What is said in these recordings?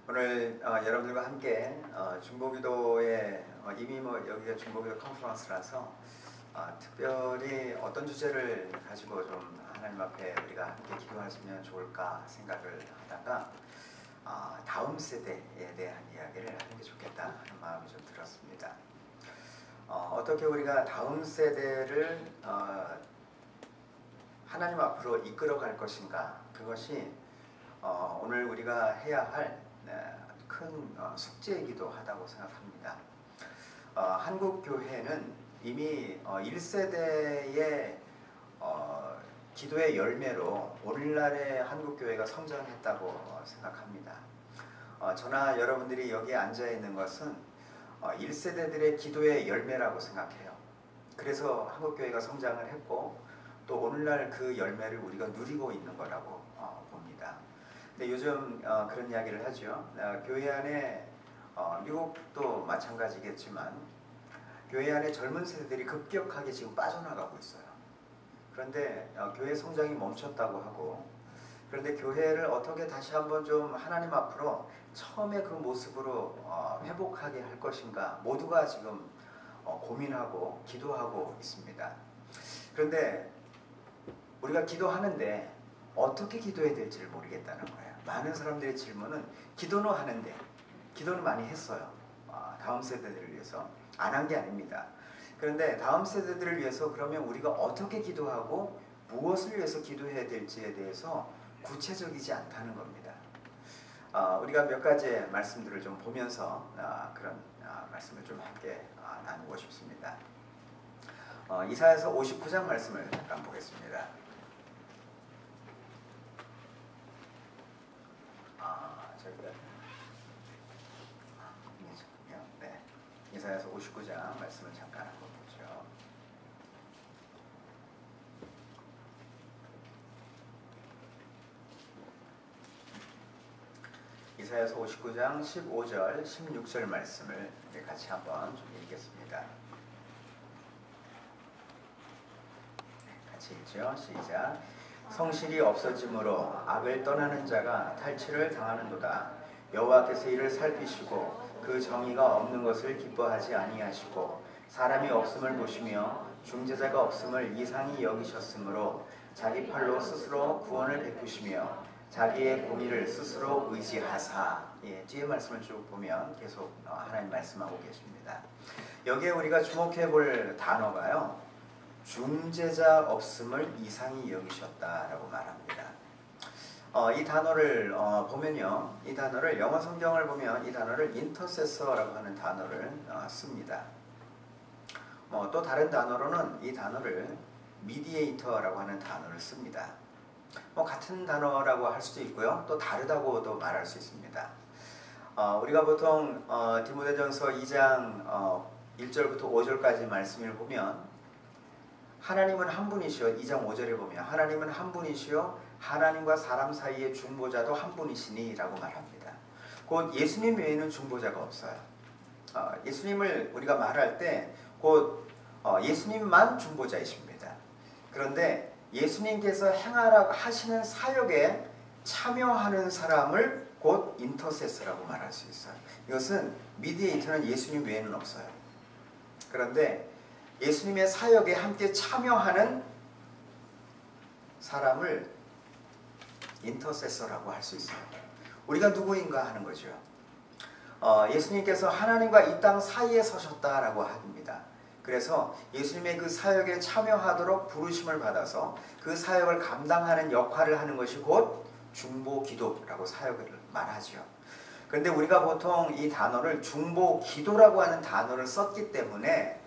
오늘 여러분들과 함께 중보기도에 이미 여기가 중보기도 컨퍼런스라서 특별히 어떤 주제를 가지고 좀 하나님 앞에 우리가 함께 기도하시면 좋을까 생각을 하다가 다음 세대에 대한 이야기를 하는 게 좋겠다 하는 마음이 좀 들었습니다. 어떻게 우리가 다음 세대를 하나님 앞으로 이끌어 갈 것인가, 그것이 오늘 우리가 해야 할 큰 숙제이기도 하다고 생각합니다. 한국 교회는 이미 1세대의 기도의 열매로 오늘날의 한국 교회가 성장했다고 생각합니다. 저나 여러분들이 여기에 앉아 있는 것은 1세대들의 기도의 열매라고 생각해요. 그래서 한국 교회가 성장을 했고 또 오늘날 그 열매를 우리가 누리고 있는 거라고 봅니다. 근데 요즘 그런 이야기를 하죠. 교회 안에 미국도 마찬가지겠지만 교회 안에 젊은 세대들이 급격하게 지금 빠져나가고 있어요. 그런데 교회 성장이 멈췄다고 하고, 그런데 교회를 어떻게 다시 한번 좀 하나님 앞으로 처음에 그 모습으로 회복하게 할 것인가 모두가 지금 고민하고 기도하고 있습니다. 그런데 우리가 기도하는데 어떻게 기도해야 될지를 모르겠다는 거예요. 많은 사람들의 질문은 기도는 하는데, 기도는 많이 했어요. 다음 세대들을 위해서. 안 한 게 아닙니다. 그런데 다음 세대들을 위해서 그러면 우리가 어떻게 기도하고 무엇을 위해서 기도해야 될지에 대해서 구체적이지 않다는 겁니다. 우리가 몇 가지의 말씀들을 좀 보면서 그런 말씀을 좀 함께 나누고 싶습니다. 이사야서 59장 말씀을 잠깐 보겠습니다. 이사야서 59장 말씀을 잠깐 한번 보죠. 이사야서 59장 15절, 16절 말씀을 같이 한번 좀 읽겠습니다. 같이 읽죠. 시작. 성실이 없어짐으로 악을 떠나는 자가 탈취를 당하는도다. 여호와께서 이를 살피시고 그 정의가 없는 것을 기뻐하지 아니하시고 사람이 없음을 보시며 중재자가 없음을 이상히 여기셨으므로 자기 팔로 스스로 구원을 베푸시며 자기의 공의를 스스로 의지하사. 뒤에 말씀을 쭉 보면 계속 하나님 말씀하고 계십니다. 여기에 우리가 주목해 볼 단어가요, 중재자 없음을 이상히 여기셨다라고 말합니다. 이 단어를 보면요, 이 단어를 영어 성경을 보면 이 단어를 인터세서라고 하는 단어를 씁니다. 또 다른 단어로는 이 단어를 미디에이터라고 하는 단어를 씁니다. 같은 단어라고 할 수도 있고요, 또 다르다고도 말할 수 있습니다. 우리가 보통 디모데전서 2장 1절부터 5절까지 말씀을 보면 하나님은 한 분이시요, 2장 5절에 보면 하나님은 한 분이시요 하나님과 사람 사이의 중보자도 한 분이시니 라고 말합니다. 곧 예수님 외에는 중보자가 없어요. 예수님을 우리가 말할 때 곧 예수님만 중보자이십니다. 그런데 예수님께서 행하라고 하시는 사역에 참여하는 사람을 곧 인터세서라고 말할 수 있어요. 이것은 미디에이터는 예수님 외에는 없어요. 그런데 예수님의 사역에 함께 참여하는 사람을 인터세서라고 할 수 있어요. 우리가 누구인가 하는 거죠. 예수님께서 하나님과 이 땅 사이에 서셨다라고 합니다. 그래서 예수님의 그 사역에 참여하도록 부르심을 받아서 그 사역을 감당하는 역할을 하는 것이 곧 중보기도라고 사역을 말하죠. 그런데 우리가 보통 이 단어를 중보기도라고 하는 단어를 썼기 때문에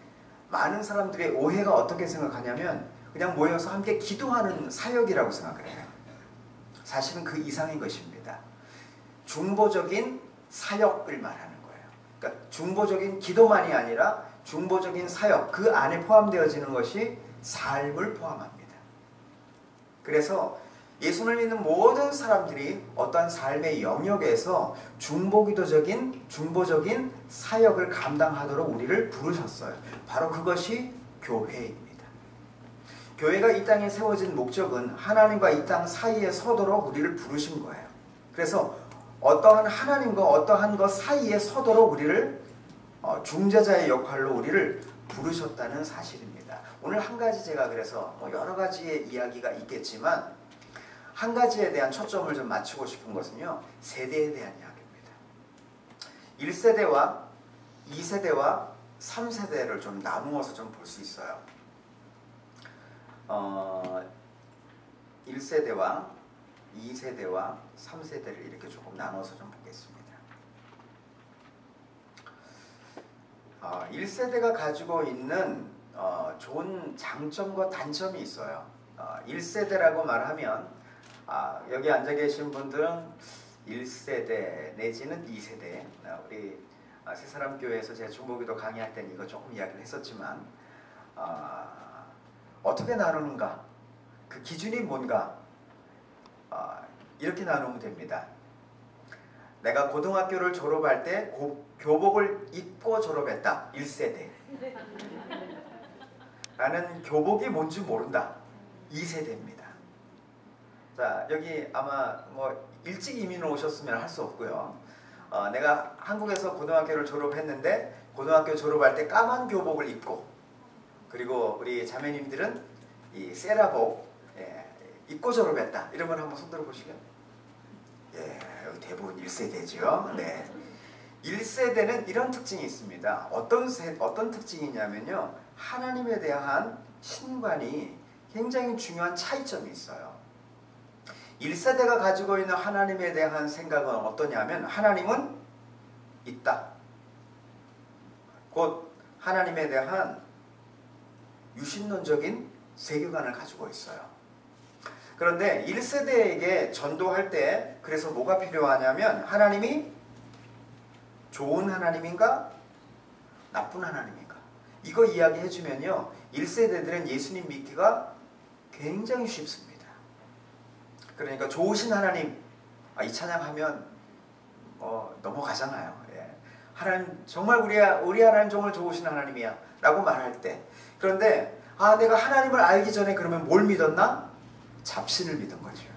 많은 사람들의 오해가 어떻게 생각하냐면 그냥 모여서 함께 기도하는 사역이라고 생각을 해요. 사실은 그 이상인 것입니다. 중보적인 사역을 말하는 거예요. 그러니까 중보적인 기도만이 아니라 중보적인 사역, 그 안에 포함되어지는 것이 삶을 포함합니다. 그래서 예수를 믿는 모든 사람들이 어떠한 삶의 영역에서 중보적인 사역을 감당하도록 우리를 부르셨어요. 바로 그것이 교회입니다. 교회가 이 땅에 세워진 목적은 하나님과 이 땅 사이에 서도록 우리를 부르신 거예요. 그래서 어떠한 하나님과 어떠한 것 사이에 서도록 우리를 중재자의 역할로 우리를 부르셨다는 사실입니다. 오늘 한 가지 제가 그래서 여러 가지의 이야기가 있겠지만 한 가지에 대한 초점을 좀 맞추고 싶은 것은요. 세대에 대한 이야기입니다. 1세대와 2세대와 3세대를 좀 나누어서 좀 볼 수 있어요. 1세대와 2세대와 3세대를 이렇게 조금 나눠서 좀 보겠습니다. 1세대가 가지고 있는 좋은 장점과 단점이 있어요. 1세대라고 말하면 여기 앉아 계신 분들은 1세대 내지는 2세대 우리 새사람교회에서 제가 중보기도 강의할 때는 이거 조금 이야기를 했었지만 어떻게 나누는가? 그 기준이 뭔가? 이렇게 나누면 됩니다. 내가 고등학교를 졸업할 때 교복을 입고 졸업했다. 1세대. 나는 교복이 뭔지 모른다. 2세대입니다. 자, 여기 아마 일찍 이민 오셨으면 할 수 없고요. 내가 한국에서 고등학교를 졸업했는데 고등학교 졸업할 때 까만 교복을 입고 그리고 우리 자매님들은 이 세라복 입고 졸업했다. 이런 걸 한번 손들어 보시게요. 예, 대부분 1세대죠. 네. 1세대는 이런 특징이 있습니다. 어떤 특징이냐면요. 하나님에 대한 신관이 굉장히 중요한 차이점이 있어요. 1세대가 가지고 있는 하나님에 대한 생각은 어떠냐면 하나님은 있다. 곧 하나님에 대한 유신론적인 세계관을 가지고 있어요. 그런데 1세대에게 전도할 때 그래서 뭐가 필요하냐면 하나님이 좋은 하나님인가 나쁜 하나님인가 이거 이야기해주면요 1세대들은 예수님 믿기가 굉장히 쉽습니다. 그러니까 좋으신 하나님 이 찬양하면 넘어가잖아요. 예. 하나님 정말 우리 하나님 정말 좋으신 하나님이야 라고 말할 때 그런데 내가 하나님을 알기 전에 그러면 뭘 믿었나? 잡신을 믿은 거죠.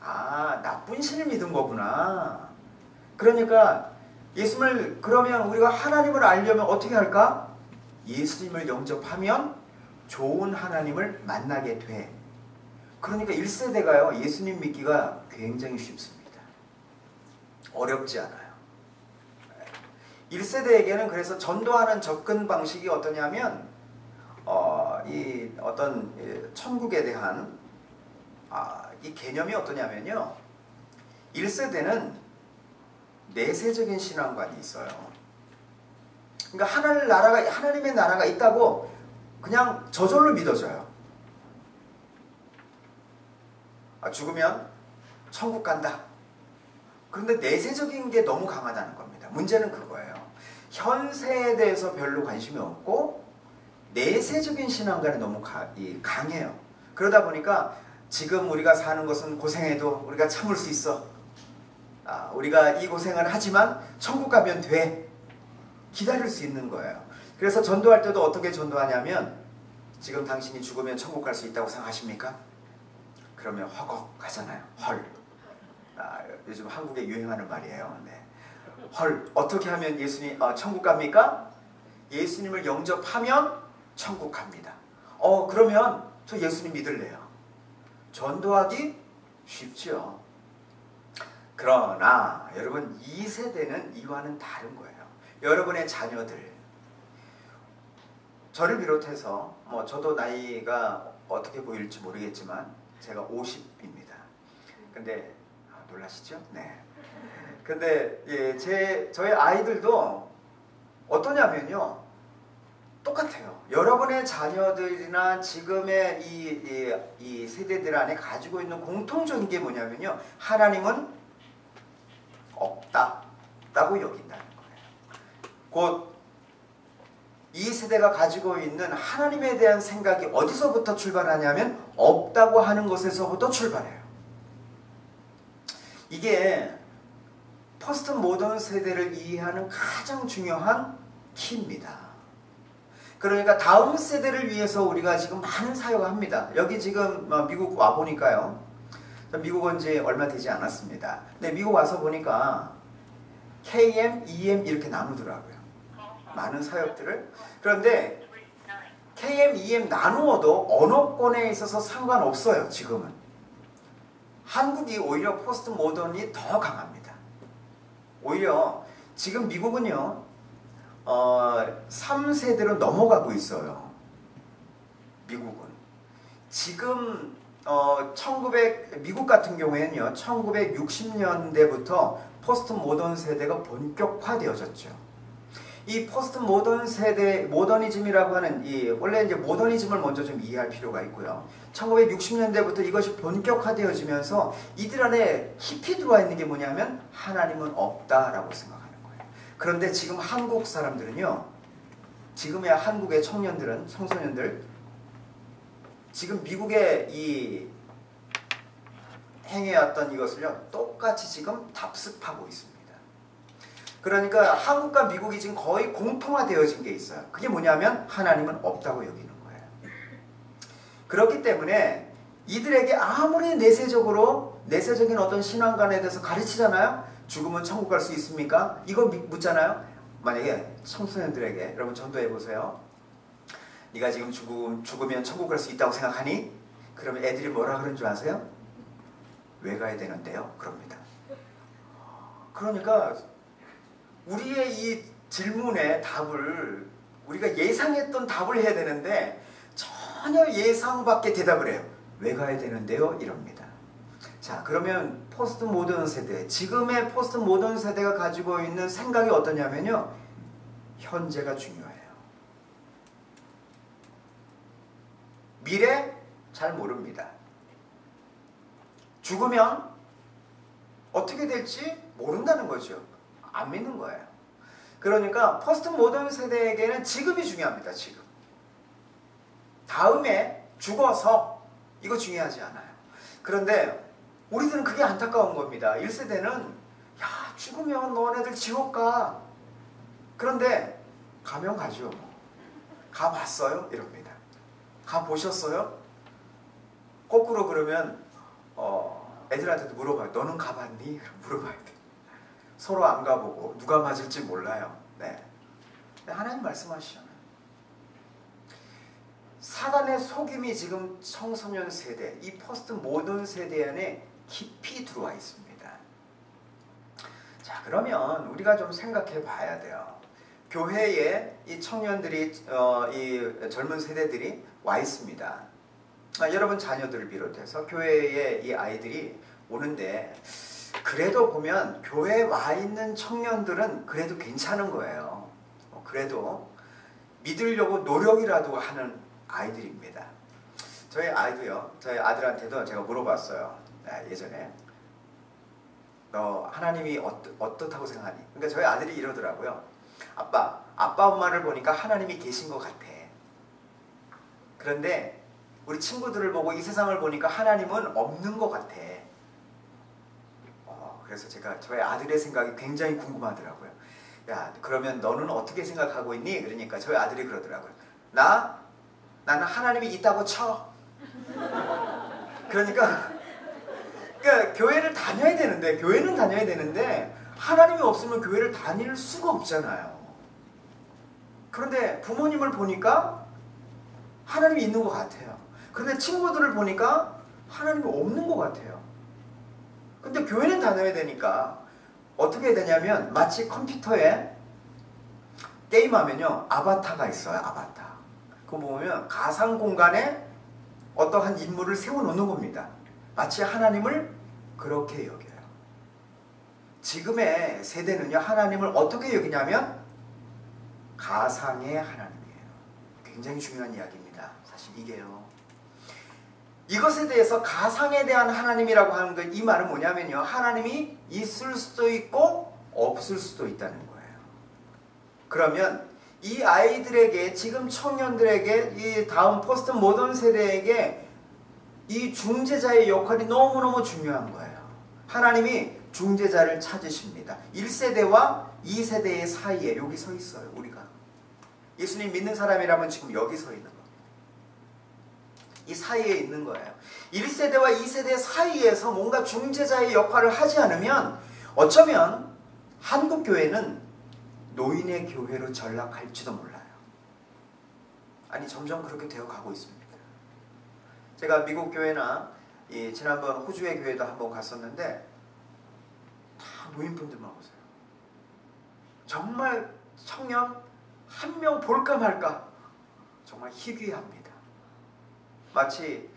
나쁜 신을 믿은 거구나. 그러니까 예수님을 그러면 우리가 하나님을 알려면 어떻게 할까? 예수님을 영접하면 좋은 하나님을 만나게 돼. 그러니까 1세대가요. 예수님 믿기가 굉장히 쉽습니다. 어렵지 않아요. 1세대에게는 그래서 전도하는 접근 방식이 어떠냐면 이 어떤 천국에 대한 이 개념이 어떠냐면요. 1세대는 내세적인 신앙관이 있어요. 그러니까 하나님의 나라가 있다고 그냥 저절로 믿어져요. 죽으면 천국 간다. 그런데 내세적인 게 너무 강하다는 겁니다. 문제는 그거예요. 현세에 대해서 별로 관심이 없고 내세적인 신앙관이 너무 강해요. 그러다 보니까 지금 우리가 사는 것은 고생해도 우리가 참을 수 있어. 우리가 이 고생을 하지만 천국 가면 돼. 기다릴 수 있는 거예요. 그래서 전도할 때도 어떻게 전도하냐면 지금 당신이 죽으면 천국 갈 수 있다고 생각하십니까? 그러면 허걱 하잖아요. 헐. 요즘 한국에 유행하는 말이에요. 네. 헐. 어떻게 하면 예수님 천국 갑니까? 예수님을 영접하면 천국 갑니다. 그러면 저 예수님 믿을래요. 전도하기 쉽죠. 그러나 여러분 2세대는 이와는 다른 거예요. 여러분의 자녀들 저를 비롯해서 저도 나이가 어떻게 보일지 모르겠지만 제가 50입니다. 근데 놀라시죠? 네. 근데 저희 아이들도 어떠냐면요. 똑같아요. 여러분의 자녀들이나 지금의 이 세대들 안에 가지고 있는 공통적인 게 뭐냐면요. 하나님은 없다라고 여긴다는 거예요. 곧 이 세대가 가지고 있는 하나님에 대한 생각이 어디서부터 출발하냐면 없다고 하는 것에서부터 출발해요. 이게 포스트 모던 세대를 이해하는 가장 중요한 키입니다. 그러니까 다음 세대를 위해서 우리가 지금 많은 사역을 합니다. 여기 지금 미국 와보니까요. 미국 온 지 얼마 되지 않았습니다. 근데 미국 와서 보니까 KM, EM 이렇게 나누더라고요. 많은 사역들을. 그런데 KM, EM 나누어도 언어권에 있어서 상관없어요. 지금은. 한국이 오히려 포스트 모던이 더 강합니다. 오히려 지금 미국은요. 3세대로 넘어가고 있어요. 미국은. 지금 미국 같은 경우에는요. 1960년대부터 포스트 모던 세대가 본격화되어졌죠. 이 포스트 모던 세대, 모더니즘이라고 하는 원래 이제 모더니즘을 먼저 좀 이해할 필요가 있고요. 1960년대부터 이것이 본격화되어지면서 이들 안에 깊이 들어와 있는 게 뭐냐면 하나님은 없다라고 생각하는 거예요. 그런데 지금 한국 사람들은요. 지금의 한국의 청년들은, 청소년들 지금 미국의 이 행해왔던 이것을요. 똑같이 지금 답습하고 있습니다. 그러니까 한국과 미국이 지금 거의 공통화되어진 게 있어요. 그게 뭐냐면 하나님은 없다고 여기는 거예요. 그렇기 때문에 이들에게 아무리 내세적인 어떤 신앙관에 대해서 가르치잖아요. 죽으면 천국 갈 수 있습니까? 이거 묻잖아요. 만약에 청소년들에게 여러분 전도해 보세요. 네가 지금 죽으면 천국 갈 수 있다고 생각하니? 그러면 애들이 뭐라 그런 줄 아세요? 왜 가야 되는데요? 그럽니다. 그러니까 우리의 이 질문에 답을 우리가 예상했던 답을 해야 되는데 전혀 예상 밖의 대답을 해요. 왜 가야 되는데요? 이럽니다. 자, 그러면 포스트 모던 세대, 지금의 포스트 모던 세대가 가지고 있는 생각이 어떠냐면요. 현재가 중요해요. 미래 잘 모릅니다. 죽으면 어떻게 될지 모른다는 거죠. 안 믿는 거예요. 그러니까 포스트 모던 세대에게는 지금이 중요합니다. 지금. 다음에 죽어서 이거 중요하지 않아요. 그런데 우리들은 그게 안타까운 겁니다. 1세대는 야 죽으면 너네들 지옥 가. 그런데 가면 가죠. 가봤어요? 이럽니다. 가보셨어요? 거꾸로 그러면 애들한테도 물어봐요. 너는 가봤니? 물어봐야 돼. 서로 안 가보고 누가 맞을지 몰라요. 네. 하나님 말씀하시잖아요. 사단의 속임이 지금 청소년 세대, 이 포스트 모던 세대 안에 깊이 들어와 있습니다. 자, 그러면 우리가 좀 생각해 봐야 돼요. 교회에 이 청년들이, 이 젊은 세대들이 와 있습니다. 여러분 자녀들을 비롯해서 교회에 이 아이들이 오는데 그래도 보면 교회에 와 있는 청년들은 그래도 괜찮은 거예요. 그래도 믿으려고 노력이라도 하는 아이들입니다. 저희 아이도요. 저희 아들한테도 제가 물어봤어요. 예전에. 너 하나님이 어떻다고 생각하니? 그러니까 저희 아들이 이러더라고요. 아빠 엄마를 보니까 하나님이 계신 것 같아. 그런데 우리 친구들을 보고 이 세상을 보니까 하나님은 없는 것 같아. 그래서 제가 저희 아들의 생각이 굉장히 궁금하더라고요. 야, 그러면 너는 어떻게 생각하고 있니? 그러니까 저희 아들이 그러더라고요. 나는 하나님이 있다고 쳐. 그러니까 교회를 다녀야 되는데, 교회는 다녀야 되는데 하나님이 없으면 교회를 다닐 수가 없잖아요. 그런데 부모님을 보니까 하나님이 있는 것 같아요. 그런데 친구들을 보니까 하나님이 없는 것 같아요. 근데 교회는 다녀야 되니까 어떻게 되냐면 마치 컴퓨터에 게임하면요. 아바타가 있어요. 아바타. 그거 보면 가상 공간에 어떠한 인물을 세워놓는 겁니다. 마치 하나님을 그렇게 여겨요. 지금의 세대는요. 하나님을 어떻게 여기냐면 가상의 하나님이에요. 굉장히 중요한 이야기입니다. 사실 이게요. 이것에 대해서 가상에 대한 하나님이라고 하는 것, 이 말은 뭐냐면요. 하나님이 있을 수도 있고 없을 수도 있다는 거예요. 그러면 이 아이들에게, 지금 청년들에게, 이 다음 포스트 모던 세대에게 이 중재자의 역할이 너무너무 중요한 거예요. 하나님이 중재자를 찾으십니다. 1세대와 2세대의 사이에 여기 서 있어요. 우리가 예수님 믿는 사람이라면 지금 여기 서 있는 거예요. 이 사이에 있는 거예요. 1세대와 2세대 사이에서 뭔가 중재자의 역할을 하지 않으면 어쩌면 한국교회는 노인의 교회로 전락할지도 몰라요. 아니 점점 그렇게 되어 가고 있습니다. 제가 미국 교회나 지난번 호주의 교회도 한번 갔었는데 다 노인분들만 오세요. 정말 청년 한 명 볼까 말까 정말 희귀합니다. 마치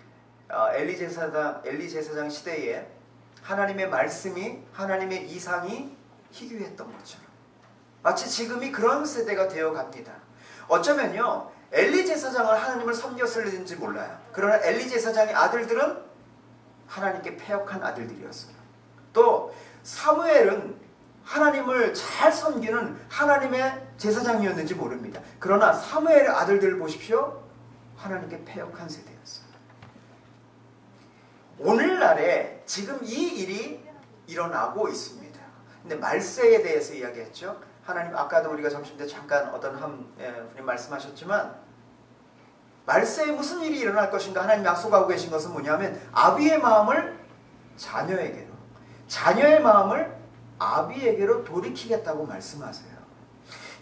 엘리 제사장 시대에 하나님의 말씀이, 하나님의 이상이 희귀했던 것처럼 마치 지금이 그런 세대가 되어 갑니다. 어쩌면요 엘리 제사장은 하나님을 섬겼을는지 몰라요. 그러나 엘리 제사장의 아들들은 하나님께 패역한 아들들이었어요. 또 사무엘은 하나님을 잘 섬기는 하나님의 제사장이었는지 모릅니다. 그러나 사무엘의 아들들을 보십시오. 하나님께 패역한 세대였어요. 오늘날에 지금 이 일이 일어나고 있습니다. 근데 말세에 대해서 이야기했죠. 하나님 아까도 우리가 점심 때 잠깐 어떤 한 분이 말씀하셨지만 말세에 무슨 일이 일어날 것인가 하나님 약속하고 계신 것은 뭐냐면 아비의 마음을 자녀에게로, 자녀의 마음을 아비에게로 돌이키겠다고 말씀하세요.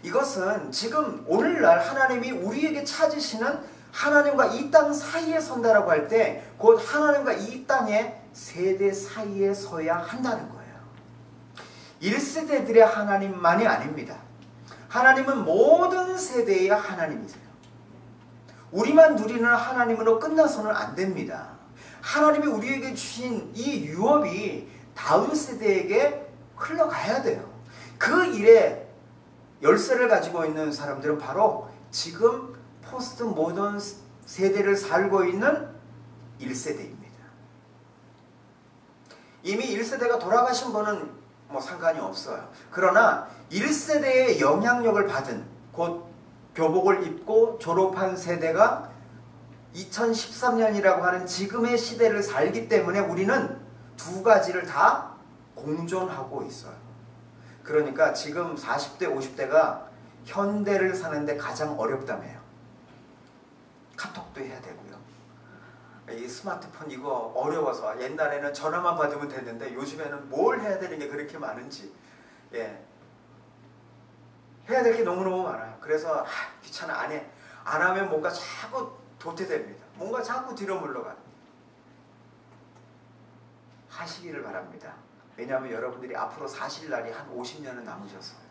이것은 지금 오늘날 하나님이 우리에게 찾으시는 하나님과 이 땅 사이에 선다라고 할 때 곧 하나님과 이 땅의 세대 사이에 서야 한다는 거예요. 1세대들의 하나님만이 아닙니다. 하나님은 모든 세대의 하나님이세요. 우리만 누리는 하나님으로 끝나서는 안 됩니다. 하나님이 우리에게 주신 이 유업이 다음 세대에게 흘러가야 돼요. 그 일에 열쇠를 가지고 있는 사람들은 바로 지금 포스트 모던 세대를 살고 있는 1세대입니다. 이미 1세대가 돌아가신 분은 뭐 상관이 없어요. 그러나 1세대의 영향력을 받은 곧 교복을 입고 졸업한 세대가 2013년이라고 하는 지금의 시대를 살기 때문에 우리는 두 가지를 다 공존하고 있어요. 그러니까 지금 40대, 50대가 현대를 사는데 가장 어렵다며요. 카톡도 해야 되고요. 이 스마트폰 이거 어려워서 옛날에는 전화만 받으면 됐는데 요즘에는 뭘 해야 되는 게 그렇게 많은지 해야 될 게 너무너무 많아요. 그래서 귀찮아 안 해. 안 하면 뭔가 자꾸 도태됩니다. 뭔가 자꾸 뒤로 물러갑니다. 하시기를 바랍니다. 왜냐하면 여러분들이 앞으로 사실 날이 한 50년은 남으셨어요.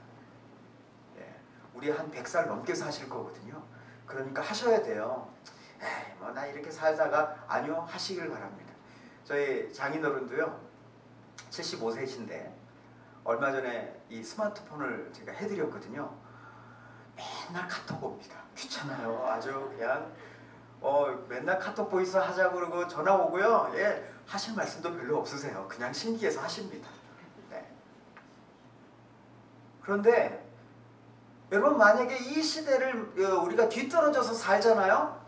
우리 한 100살 넘게 사실 거거든요. 그러니까 하셔야 돼요. 에이, 뭐 나 이렇게 살다가 아니요 하시길 바랍니다. 저희 장인어른도요 75세이신데 얼마 전에 이 스마트폰을 제가 해드렸거든요. 맨날 카톡 옵니다. 귀찮아요. 아주 그냥 맨날 카톡 보이스 하자고 그러고 전화 오고요. 하실 말씀도 별로 없으세요. 그냥 신기해서 하십니다. 네. 그런데 여러분 만약에 이 시대를 우리가 뒤떨어져서 살잖아요.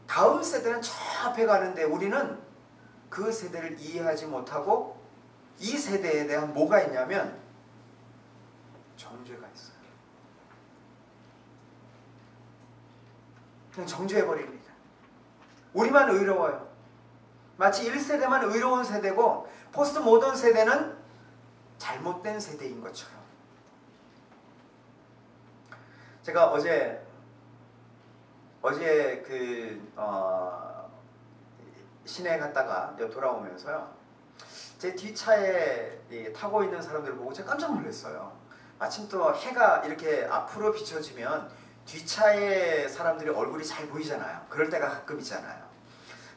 다음 세대는 저 앞에 가는데 우리는 그 세대를 이해하지 못하고 이 세대에 대한 뭐가 있냐면 정죄가 있어요. 그냥 정죄해버립니다. 우리만 의로워요. 마치 1세대만 의로운 세대고 포스트 모던 세대는 잘못된 세대인 것처럼. 제가 어제 시내에 갔다가 돌아오면서요. 제 뒷차에 타고 있는 사람들을 보고 제가 깜짝 놀랐어요. 마침 또 해가 이렇게 앞으로 비춰지면 뒷차에 사람들이 얼굴이 잘 보이잖아요. 그럴 때가 가끔 있잖아요.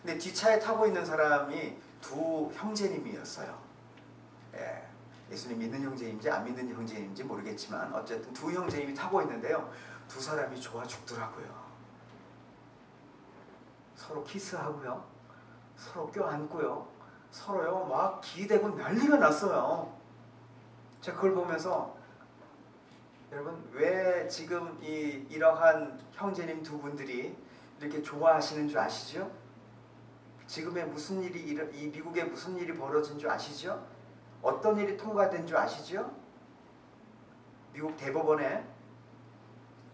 근데 뒷차에 타고 있는 사람이 두 형제님이었어요. 예수님 믿는 형제인지 안 믿는 형제인지 모르겠지만 어쨌든 두 형제님이 타고 있는데요. 두 사람이 좋아 죽더라고요. 서로 키스하고요. 서로 껴안고요. 서로요 막 기대고 난리가 났어요. 제가 그걸 보면서 여러분 왜 지금 이러한 형제님 두 분들이 이렇게 좋아하시는 줄 아시죠? 지금의 무슨 일이 이 미국에 무슨 일이 벌어진 줄 아시죠? 어떤 일이 통과된 줄 아시죠? 미국 대법원에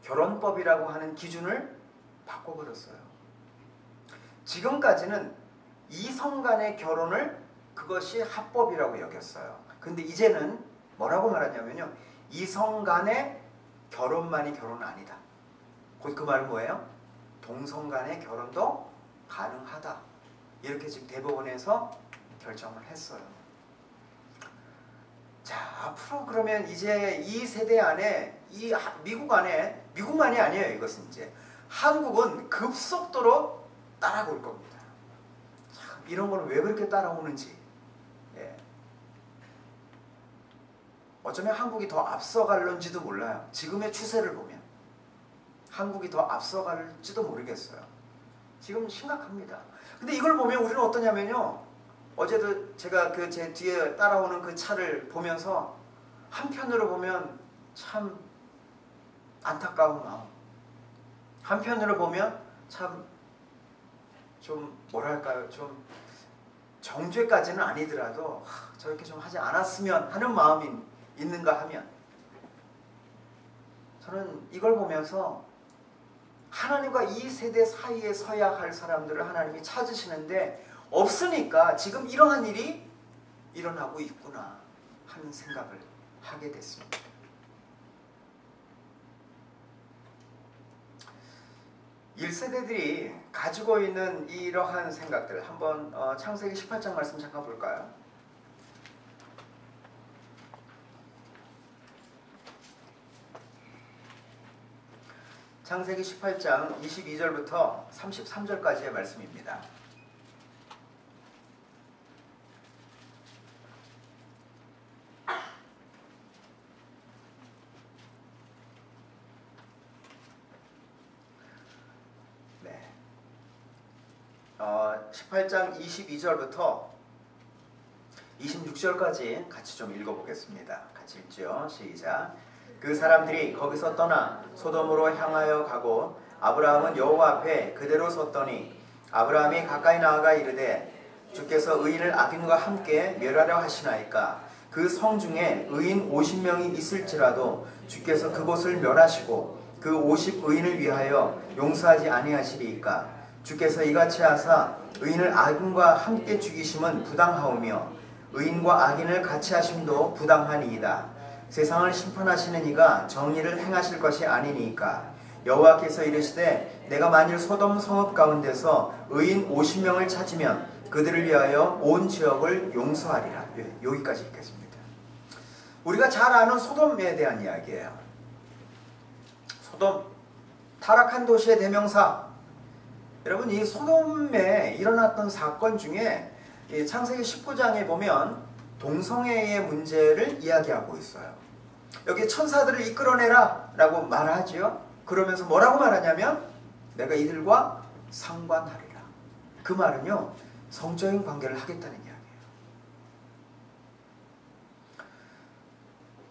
결혼법이라고 하는 기준을 바꿔버렸어요. 지금까지는 이성 간의 결혼을 그것이 합법이라고 여겼어요. 근데 이제는 뭐라고 말하냐면요. 이성 간의 결혼만이 결혼은 아니다. 곧 그 말은 뭐예요? 동성 간의 결혼도 가능하다. 이렇게 지금 대법원에서 결정을 했어요. 자, 앞으로 그러면 이제 이 세대 안에, 미국만이 아니에요. 이것은 이제 한국은 급속도로 따라올 겁니다. 참, 이런 걸 왜 그렇게 따라오는지. 예. 어쩌면 한국이 더 앞서갈런지도 몰라요. 지금의 추세를 보면 한국이 더 앞서갈지도 모르겠어요. 지금 심각합니다. 근데 이걸 보면 우리는 어떠냐면요. 어제도 제가 그 제 뒤에 따라오는 그 차를 보면서 한편으로 보면 참 안타까운 마음. 한편으로 보면 참 좀 뭐랄까요. 좀 정죄까지는 아니더라도 저렇게 좀 하지 않았으면 하는 마음이 있는가 하면 저는 이걸 보면서 하나님과 이 세대 사이에 서야 할 사람들을 하나님이 찾으시는데 없으니까 지금 이러한 일이 일어나고 있구나 하는 생각을 하게 됐습니다. 1세대들이 가지고 있는 이러한 생각들 한번 창세기 18장 말씀 잠깐 볼까요? 창세기 18장 22절부터 33절까지의 말씀입니다. 네. 18장 22절부터 26절까지 같이 좀 읽어보겠습니다. 같이 읽죠. 시작. 그 사람들이 거기서 떠나 소돔으로 향하여 가고 아브라함은 여호와 앞에 그대로 섰더니 아브라함이 가까이 나아가 이르되 주께서 의인을 악인과 함께 멸하려 하시나이까 그 성 중에 의인 50명이 있을지라도 주께서 그곳을 멸하시고 그 50의인을 위하여 용서하지 아니하시리이까 주께서 이같이 하사 의인을 악인과 함께 죽이심은 부당하오며 의인과 악인을 같이 하심도 부당하니이다. 세상을 심판하시는 이가 정의를 행하실 것이 아니니까 여호와께서 이르시되 내가 만일 소돔 성읍 가운데서 의인 50명을 찾으면 그들을 위하여 온 지역을 용서하리라. 여기까지 읽겠습니다. 우리가 잘 아는 소돔에 대한 이야기예요. 소돔, 타락한 도시의 대명사. 여러분, 이 소돔에 일어났던 사건 중에 창세기 19장에 보면 동성애의 문제를 이야기하고 있어요. 여기 천사들을 이끌어내라 라고 말하지요. 그러면서 뭐라고 말하냐면 내가 이들과 상관하리라. 그 말은요, 성적인 관계를 하겠다는 이야기예요.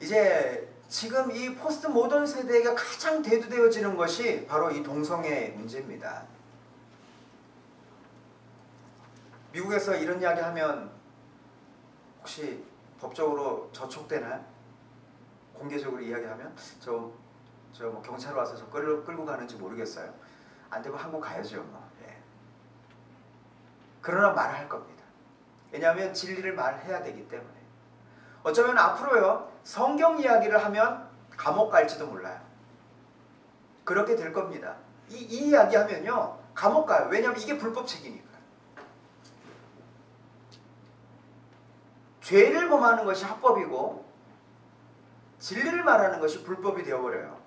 이제 지금 이 포스트 모던 세대에게 가장 대두되어지는 것이 바로 이 동성애 문제입니다. 미국에서 이런 이야기 하면 혹시 법적으로 저촉되나요? 공개적으로 이야기하면 뭐 경찰 와서 저 끌고 가는지 모르겠어요. 안 되면 한국 가야죠. 뭐. 예. 그러나 말할 겁니다. 왜냐하면 진리를 말해야 되기 때문에. 어쩌면 앞으로요, 성경 이야기를 하면 감옥 갈지도 몰라요. 그렇게 될 겁니다. 이 이야기 하면요, 감옥 가요. 왜냐하면 이게 불법책이니까. 죄를 범하는 것이 합법이고 진리를 말하는 것이 불법이 되어버려요.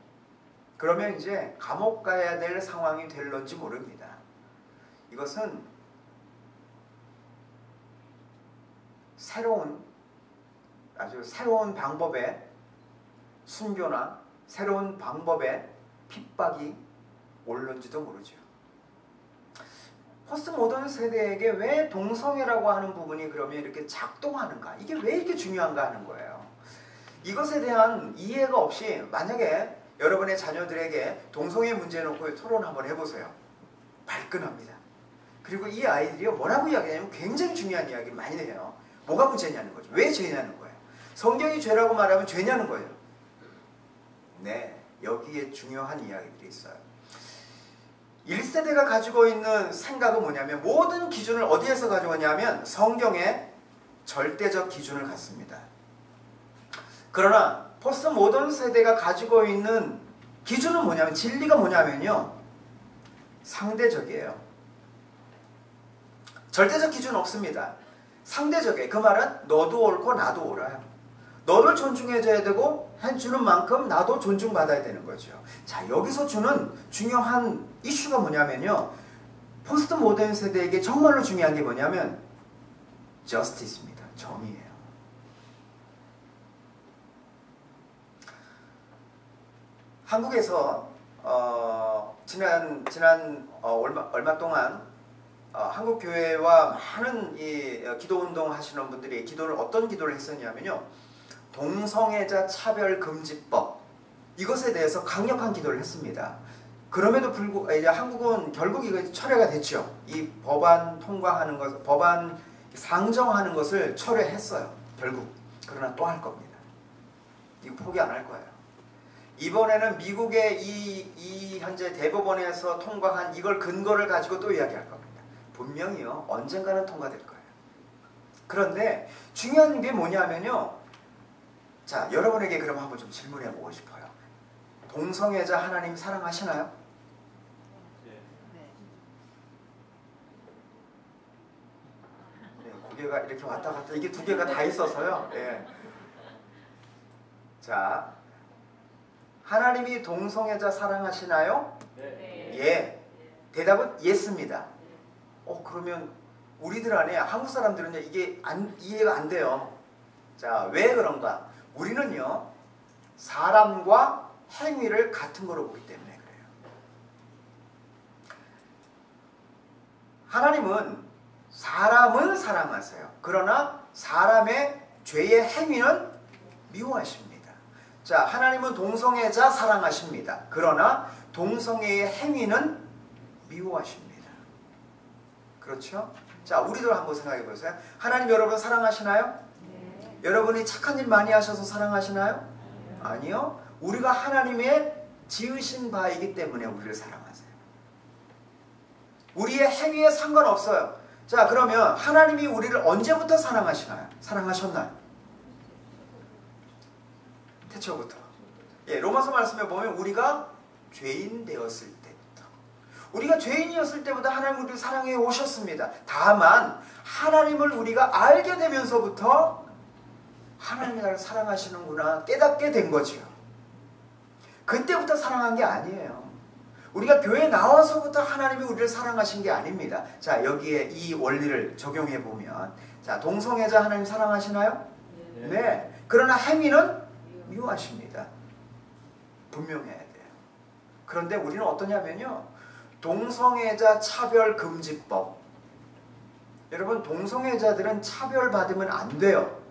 그러면 이제 감옥 가야 될 상황이 될런지 모릅니다. 이것은 아주 새로운 방법의 순교나 새로운 방법의 핍박이 올런지도 모르죠. 포스트 모던 세대에게 왜 동성애라고 하는 부분이 그러면 이렇게 작동하는가? 이게 왜 이렇게 중요한가 하는 거예요. 이것에 대한 이해가 없이 만약에 여러분의 자녀들에게 동성애 문제 놓고 토론 한번 해보세요. 발끈합니다. 그리고 이 아이들이 뭐라고 이야기하냐면 굉장히 중요한 이야기를 많이 해요. 뭐가 문제냐는 거죠. 왜 죄냐는 거예요. 성경이 죄라고 말하면 죄냐는 거예요. 네, 여기에 중요한 이야기들이 있어요. 1세대가 가지고 있는 생각은 뭐냐면 모든 기준을 어디에서 가져오냐면 성경의 절대적 기준을 갖습니다. 그러나 포스트 모던 세대가 가지고 있는 기준은 뭐냐면 진리가 뭐냐면요. 상대적이에요. 절대적 기준은 없습니다. 상대적이에요. 그 말은 너도 옳고 나도 옳아요. 너를 존중해줘야 되고 해주는 만큼 나도 존중받아야 되는 거죠. 자, 여기서 주는 중요한 이슈가 뭐냐면요. 포스트 모던 세대에게 정말로 중요한 게 뭐냐면 저스티스입니다. 정의예요. 한국에서 얼마 동안 한국 교회와 많은 이 기도 운동 하시는 분들이 어떤 기도를 했었냐면요. 동성애자 차별 금지법 이것에 대해서 강력한 기도를 했습니다. 그럼에도 불구하고 이제 한국은 결국 이거 철회가 됐죠. 이 법안 통과하는 것, 법안 상정하는 것을 철회했어요. 결국. 그러나 또 할 겁니다. 이거 포기 안 할 거예요. 이번에는 미국의 이 현재 대법원에서 통과한 이걸 근거를 가지고 또 이야기할 겁니다. 분명히요. 언젠가는 통과될 거예요. 그런데 중요한 게 뭐냐면요. 자, 여러분에게 그럼 한번 좀 질문해 보고 싶어요. 동성애자 하나님 사랑하시나요? 네, 고개가 이렇게 왔다 갔다 이게 두 개가 다 있어서요. 네. 자, 하나님이 동성애자 사랑하시나요? 네. 예. 대답은 예스입니다. 그러면 우리들 안에 한국 사람들은요 이게 이해가 안 돼요. 자, 왜 그런가? 우리는요 사람과 행위를 같은 거로 보기 때문에 그래요. 하나님은 사람은 사랑하세요. 그러나 사람의 죄의 행위는 미워하십니다. 자, 하나님은 동성애자 사랑하십니다. 그러나 동성애의 행위는 미워하십니다. 그렇죠? 자, 우리들 한번 생각해 보세요. 하나님 여러분 사랑하시나요? 네. 여러분이 착한 일 많이 하셔서 사랑하시나요? 아니요. 우리가 하나님의 지으신 바이기 때문에 우리를 사랑하세요. 우리의 행위에 상관없어요. 자, 그러면 하나님이 우리를 언제부터 사랑하시나요? 사랑하셨나요? 태초부터. 예, 로마서 말씀에 보면 우리가 죄인 되었을 때부터. 우리가 죄인이었을 때부터 하나님 우리를 사랑해 오셨습니다. 다만 하나님을 우리가 알게 되면서부터 하나님이 나를 사랑하시는구나 깨닫게 된 거죠. 그때부터 사랑한 게 아니에요. 우리가 교회에 나와서부터 하나님이 우리를 사랑하신 게 아닙니다. 자, 여기에 이 원리를 적용해 보면, 자, 동성애자 하나님 사랑하시나요? 네. 네. 그러나 행위는 미워하십니다. 분명해야 돼요. 그런데 우리는 어떠냐면요. 동성애자 차별금지법. 여러분, 동성애자들은 차별받으면 안 돼요.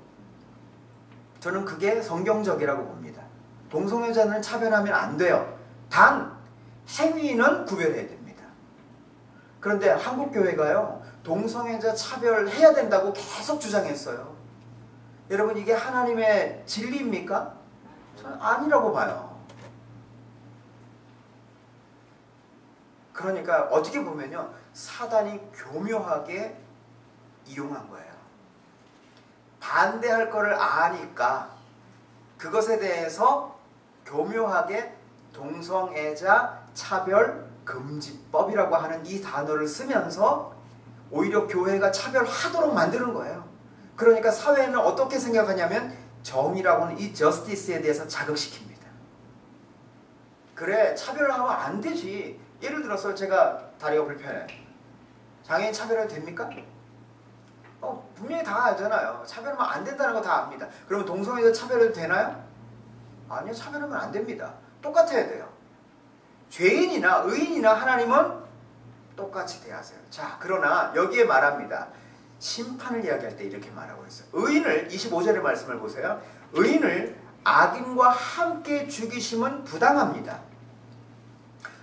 저는 그게 성경적이라고 봅니다. 동성애자는 차별하면 안 돼요. 단 행위는 구별해야 됩니다. 그런데 한국교회가요. 동성애자 차별해야 된다고 계속 주장했어요. 여러분, 이게 하나님의 진리입니까? 저는 아니라고 봐요. 그러니까 어떻게 보면요. 사단이 교묘하게 이용한 거예요. 반대할 거를 아니까 그것에 대해서 교묘하게 동성애자 차별금지법이라고 하는 이 단어를 쓰면서 오히려 교회가 차별하도록 만드는 거예요. 그러니까 사회는 어떻게 생각하냐면 정의라고 하는 이 저스티스에 대해서 자극시킵니다. 그래, 차별을 하면 안 되지. 예를 들어서 제가 다리가 불편해. 장애인 차별해도 됩니까? 분명히 다 알잖아요. 차별하면 안 된다는 거 다 압니다. 그러면 동성애자 차별해도 되나요? 아니요, 차별하면 안 됩니다. 똑같아야 돼요. 죄인이나 의인이나 하나님은 똑같이 대하세요. 자, 그러나 여기에 말합니다. 심판을 이야기할 때 이렇게 말하고 있어요. 의인을 25절의 말씀을 보세요. 의인을 악인과 함께 죽이심은 부당합니다.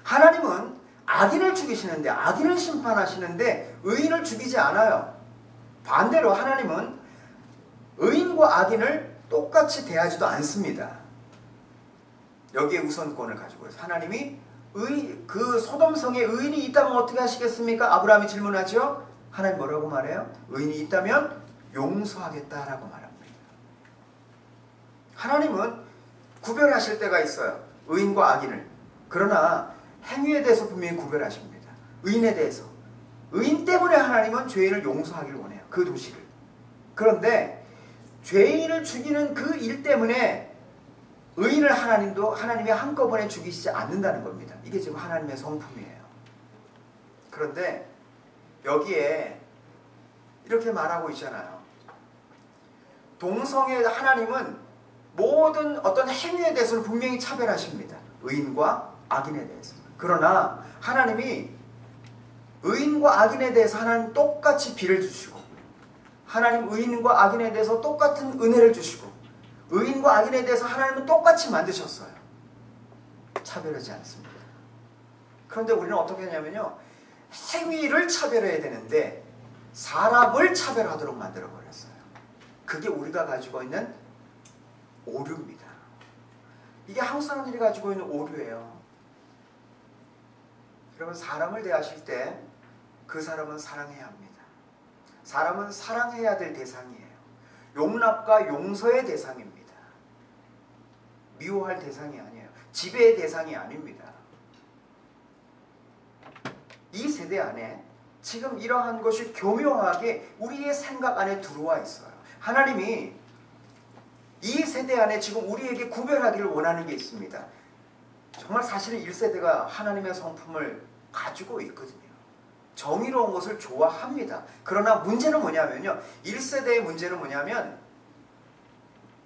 하나님은 악인을 죽이시는데 악인을 심판하시는데 의인을 죽이지 않아요. 반대로 하나님은 의인과 악인을 똑같이 대하지도 않습니다. 여기에 우선권을 가지고 있어요. 하나님이 그 소돔성에 의인이 있다면 어떻게 하시겠습니까? 아브라함이 질문하죠. 하나님 뭐라고 말해요? 의인이 있다면 용서하겠다라고 말합니다. 하나님은 구별하실 때가 있어요. 의인과 악인을. 그러나 행위에 대해서 분명히 구별하십니다. 의인에 대해서. 의인 때문에 하나님은 죄인을 용서하기를 원해요. 그 도시를. 그런데 죄인을 죽이는 그 일 때문에 의인을 하나님이 한꺼번에 죽이시지 않는다는 겁니다. 이게 지금 하나님의 성품이에요. 그런데 여기에 이렇게 말하고 있잖아요. 동성애 하나님은 모든 어떤 행위에 대해서는 분명히 차별하십니다. 의인과 악인에 대해서. 그러나 하나님이 의인과 악인에 대해서 하나님 똑같이 비를 주시고, 하나님 의인과 악인에 대해서 똑같은 은혜를 주시고, 의인과 악인에 대해서 하나님은 똑같이 만드셨어요. 차별하지 않습니다. 그런데 우리는 어떻게 하냐면요, 행위를 차별해야 되는데 사람을 차별하도록 만들어버렸어요. 그게 우리가 가지고 있는 오류입니다. 이게 한국 사람들이 가지고 있는 오류예요. 여러분, 사람을 대하실 때 그 사람은 사랑해야 합니다. 사람은 사랑해야 될 대상이에요. 용납과 용서의 대상입니다. 미워할 대상이 아니에요. 지배의 대상이 아닙니다. 이 세대 안에 지금 이러한 것이 교묘하게 우리의 생각 안에 들어와 있어요. 하나님이 이 세대 안에 지금 우리에게 구별하기를 원하는 게 있습니다. 정말 사실은 1세대가 하나님의 성품을 가지고 있거든요. 정의로운 것을 좋아합니다. 그러나 문제는 뭐냐면요, 1세대의 문제는 뭐냐면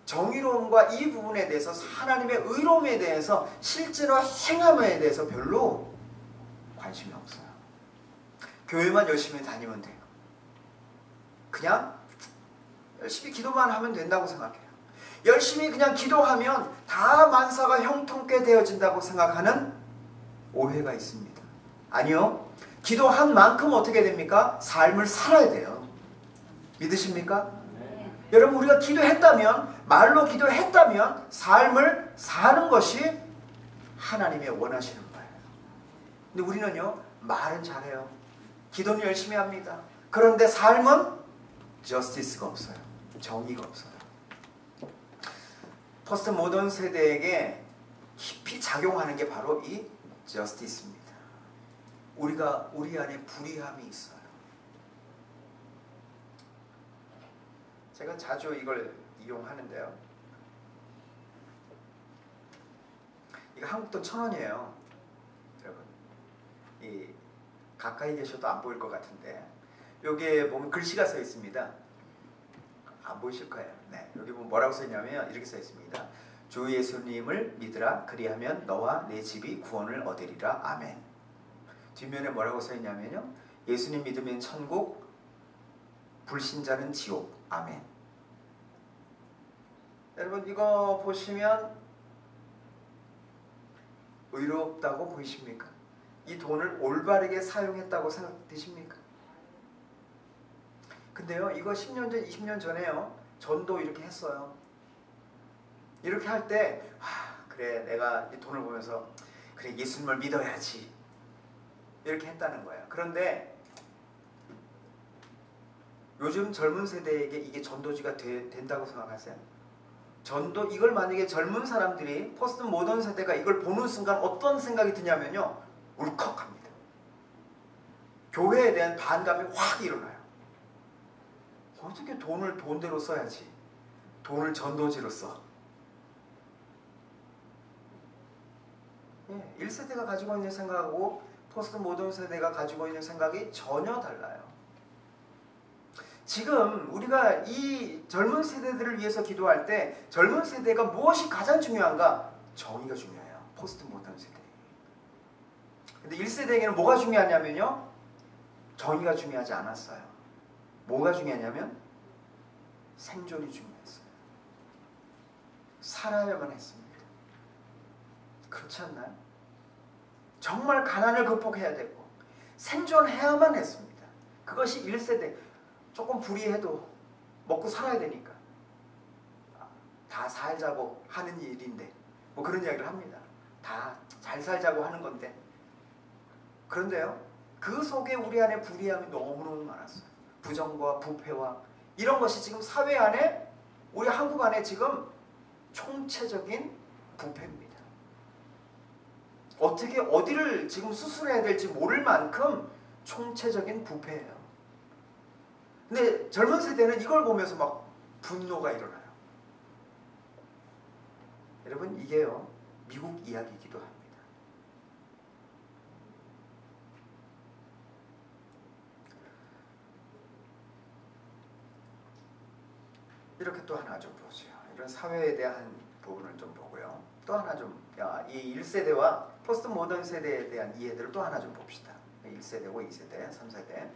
정의로움과 이 부분에 대해서, 하나님의 의로움에 대해서, 실제로 행함에 대해서 별로 관심이 없어요. 교회만 열심히 다니면 돼요. 그냥 열심히 기도만 하면 된다고 생각해요. 열심히 그냥 기도하면 다 만사가 형통케 되어진다고 생각하는 오해가 있습니다. 아니요. 기도한 만큼 어떻게 됩니까? 삶을 살아야 돼요. 믿으십니까? 네. 여러분, 우리가 기도했다면, 말로 기도했다면 삶을 사는 것이 하나님의 원하시는 거예요. 근데 우리는요, 말은 잘해요. 기도는 열심히 합니다. 그런데 삶은 저스티스가 없어요. 정의가 없어요. 포스트 모던 세대에게 깊이 작용하는 게 바로 이 저스티스입니다. 우리 안에 불의함이 있어요. 제가 자주 이걸 이용하는데요. 이거 한국 돈 1,000원이에요. 여러분, 이 가까이 계셔도 안 보일 것 같은데 여기에 보면 글씨가 써 있습니다. 안 보이실 거예요. 네, 여기 보면 뭐라고 써 있냐면 이렇게 써 있습니다. 주 예수님을 믿으라. 그리하면 너와 내 집이 구원을 얻으리라. 아멘. 뒷면에 뭐라고 써 있냐면요, 예수님 믿으면 천국, 불신자는 지옥. 아멘. 여러분, 이거 보시면 의롭다고 보이십니까? 이 돈을 올바르게 사용했다고 생각되십니까? 근데요, 이거 10년 전, 20년 전에요, 전도 이렇게 했어요. 이렇게 할 때, 그래, 내가 이 돈을 보면서 그래, 예수님을 믿어야지, 이렇게 했다는 거예요. 그런데 요즘 젊은 세대에게 이게 전도지가 된다고 생각하세요? 이걸 만약에 젊은 사람들이, 포스트 모던 세대가 이걸 보는 순간 어떤 생각이 드냐면요, 울컥합니다. 교회에 대한 반감이 확 일어나요. 어떻게 돈을 돈대로 써야지, 돈을 전도지로 써. 1세대가 가지고 있는 생각하고 포스트 모던 세대가 가지고 있는 생각이 전혀 달라요. 지금 우리가 이 젊은 세대들을 위해서 기도할 때 젊은 세대가 무엇이 가장 중요한가? 정의가 중요해요. 포스트 모던 세대. 근데 1세대에게는 뭐가 중요하냐면요, 정의가 중요하지 않았어요. 뭐가 중요하냐면 생존이 중요했어요. 살아야만 했습니다. 그렇지 않나요? 정말 가난을 극복해야 되고 생존해야만 했습니다. 그것이 1세대. 조금 불의해도 먹고 살아야 되니까 다 살자고 하는 일인데 뭐 그런 이야기를 합니다. 다 잘 살자고 하는 건데. 그런데요, 그 속에 우리 안에 불이함이 너무너무 많았어요. 부정과 부패와 이런 것이 지금 사회 안에, 우리 한국 안에 지금 총체적인 부패입니다. 어떻게 어디를 지금 수술해야 될지 모를 만큼 총체적인 부패예요. 근데 젊은 세대는 이걸 보면서 막 분노가 일어나요. 여러분, 이게요, 미국 이야기이기도 합니다. 이렇게 또 하나 좀 보세요. 이런 사회에 대한 부분을 좀 보고요. 또 하나 좀, 이 1세대와 포스트 모던 세대에 대한 이해들을 또 하나 좀 봅시다. 1세대고 2세대, 3세대.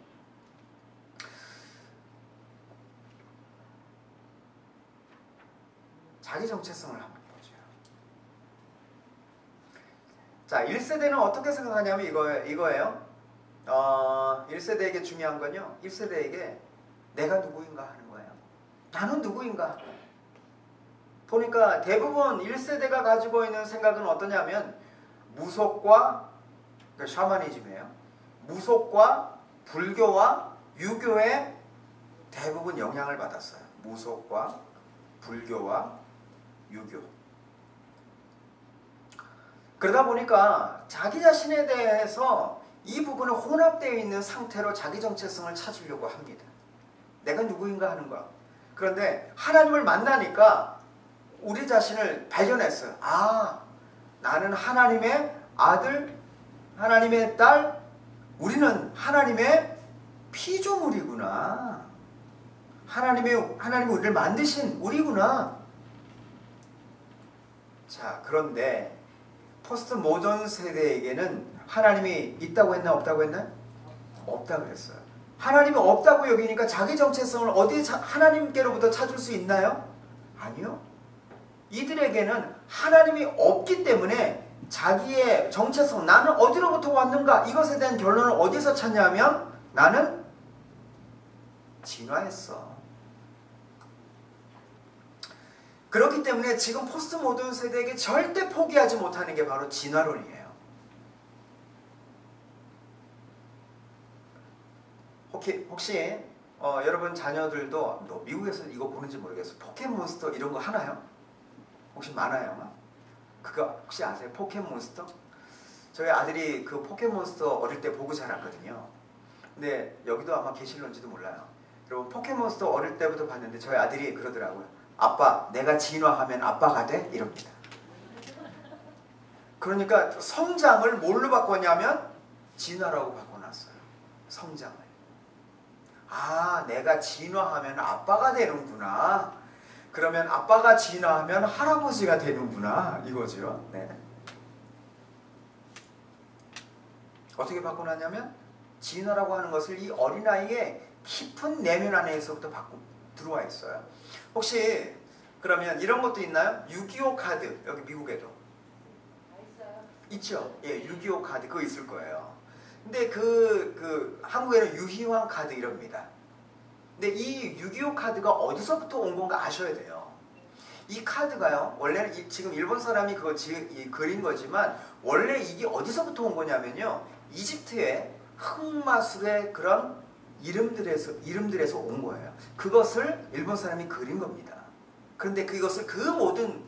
자기 정체성을 한번 보죠. 자, 1세대는 어떻게 생각하냐면 이거예요. 1세대에게 중요한 건요, 1세대에게 내가 누구인가 하는 거예요. 나는 누구인가? 보니까 대부분 1세대가 가지고 있는 생각은 어떠냐면 무속과, 샤머니즘이에요. 무속과 불교와 유교에 대부분 영향을 받았어요. 무속과 불교와 유교. 그러다 보니까 자기 자신에 대해서 이 부분은 혼합되어 있는 상태로 자기 정체성을 찾으려고 합니다. 내가 누구인가 하는 거야. 그런데 하나님을 만나니까 우리 자신을 발견했어요. 아, 나는 하나님의 아들, 하나님의 딸, 우리는 하나님의 피조물이구나. 하나님이 우리를 만드신 우리구나. 자, 그런데 포스트 모던 세대에게는 하나님이 있다고 했나 없다고 했나? 없다고 했어요. 하나님이 없다고 여기니까 자기 정체성을 어디에 하나님께로부터 찾을 수 있나요? 아니요. 이들에게는 하나님이 없기 때문에 자기의 정체성, 나는 어디로부터 왔는가, 이것에 대한 결론을 어디서 찾냐면 나는 진화했어. 그렇기 때문에 지금 포스트 모던 세대에게 절대 포기하지 못하는 게 바로 진화론이에요. 혹시 여러분 자녀들도 미국에서 이거 보는지 모르겠어요. 포켓몬스터 이런 거 하나요? 혹시 많아요? 그거 혹시 아세요? 포켓몬스터? 저희 아들이 그 포켓몬스터 어릴 때 보고 자랐거든요. 근데 여기도 아마 계실런지도 몰라요. 여러분, 포켓몬스터 어릴 때부터 봤는데 저희 아들이 그러더라고요. 아빠, 내가 진화하면 아빠가 돼? 이럽니다. 그러니까 성장을 뭘로 바꿨냐면 진화라고 바꿔놨어요. 성장을. 아, 내가 진화하면 아빠가 되는구나. 그러면 아빠가 진화하면 할아버지가 되는구나. 이거죠. 네. 어떻게 바꿔놨냐면 진화라고 하는 것을 이 어린아이의 깊은 내면 안에서부터 들어와 있어요. 혹시 그러면 이런 것도 있나요? 6.25 카드. 여기 미국에도 있죠. 예, 6.25 카드 그거 있을 거예요. 근데 한국에는 유희왕 카드 이럽니다. 근데 이 6.25 카드가 어디서부터 온 건가 아셔야 돼요. 이 카드가요, 원래는 지금 일본 사람이 그거 그린 거지만 원래 이게 어디서부터 온 거냐면요, 이집트의 흑마술의 그런 이름들에서 온 거예요. 그것을 일본 사람이 그린 겁니다. 그런데 그것을 그 모든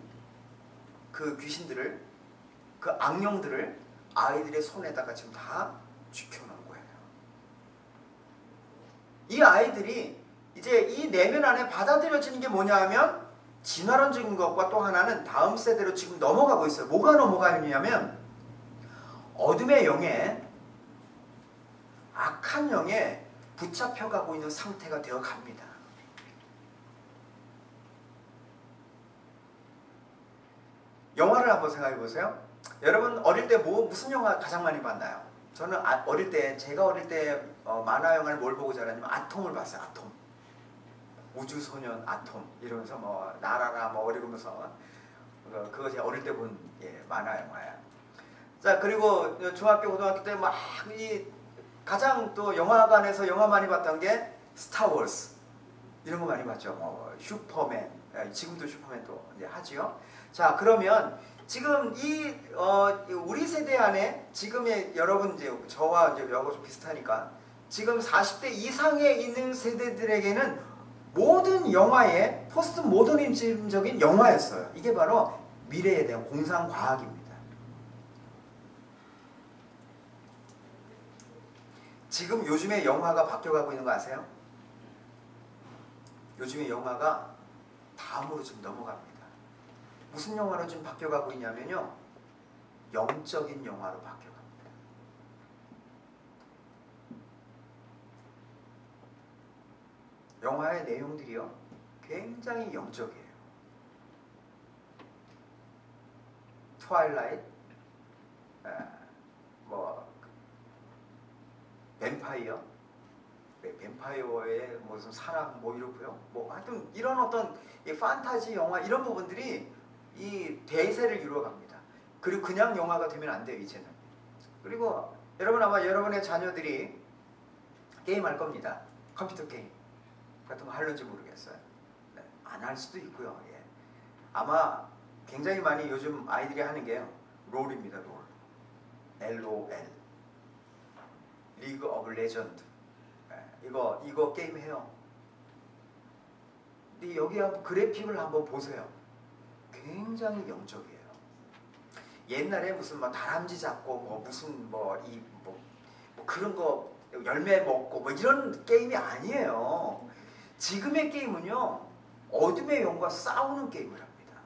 그 귀신들을, 그 악령들을 아이들의 손에다가 지금 다 쥐켜놓은 거예요. 이 아이들이 이제 이 내면 안에 받아들여지는 게 뭐냐 하면 진화론적인 것과 또 하나는 다음 세대로 지금 넘어가고 있어요. 뭐가 넘어가냐면 어둠의 영에, 악한 영에 붙잡혀가고 있는 상태가 되어 갑니다. 영화를 한번 생각해 보세요. 여러분 어릴 때 무슨 영화 가장 많이 봤나요? 저는 제가 어릴 때 만화 영화를 뭘 보고 자랐냐면 아톰을 봤어요. 아톰. 우주소년 아톰 이러면서 뭐 나라라 뭐 이러면서 그거 제가 어릴 때 본 만화 영화야. 자, 그리고 중학교 고등학교 때 막 가장 또 영화관에서 영화 많이 봤던 게 스타워즈 이런 거 많이 봤죠. 슈퍼맨, 지금도 슈퍼맨 또 이제 하지요. 자, 그러면 지금 우리 세대 안에 지금의 여러분 이제 저와 이제 여하고 좀 비슷하니까 지금 40대 이상에 있는 세대들에게는 모든 영화의 포스트 모더니즘적인 영화였어요. 이게 바로 미래에 대한 공상과학입니다. 지금 요즘에 영화가 바뀌어가고 있는 거 아세요? 요즘에 영화가 다음으로 지금 넘어갑니다. 무슨 영화로 지금 바뀌어가고 있냐면요, 영적인 영화로 바뀌어갑니다. 영화의 내용들이요 굉장히 영적이에요. 트와일라이트, 뱀파이어, 뱀파이어의 무슨 사랑 뭐 이렇고요. 뭐 하여튼 이런 어떤 이 판타지 영화 이런 부분들이 이 대세를 이루어갑니다. 그리고 그냥 영화가 되면 안 돼요 이제는. 그리고 여러분 아마 여러분의 자녀들이 게임할 겁니다. 컴퓨터 게임 같은 거 할는지 모르겠어요. 네, 안 할 수도 있고요. 예. 아마 굉장히 많이 요즘 아이들이 하는 게요, 롤입니다. 롤. LOL. 리그 오브 레전드. 이거 게임 해요. 근데 여기 한번 그래픽을 한번 보세요. 굉장히 영적이에요. 옛날에 무슨 뭐 다람쥐 잡고 뭐 무슨 뭐 그런 거 열매 먹고 뭐 이런 게임이 아니에요. 지금의 게임은요, 어둠의 영과 싸우는 게임을 합니다.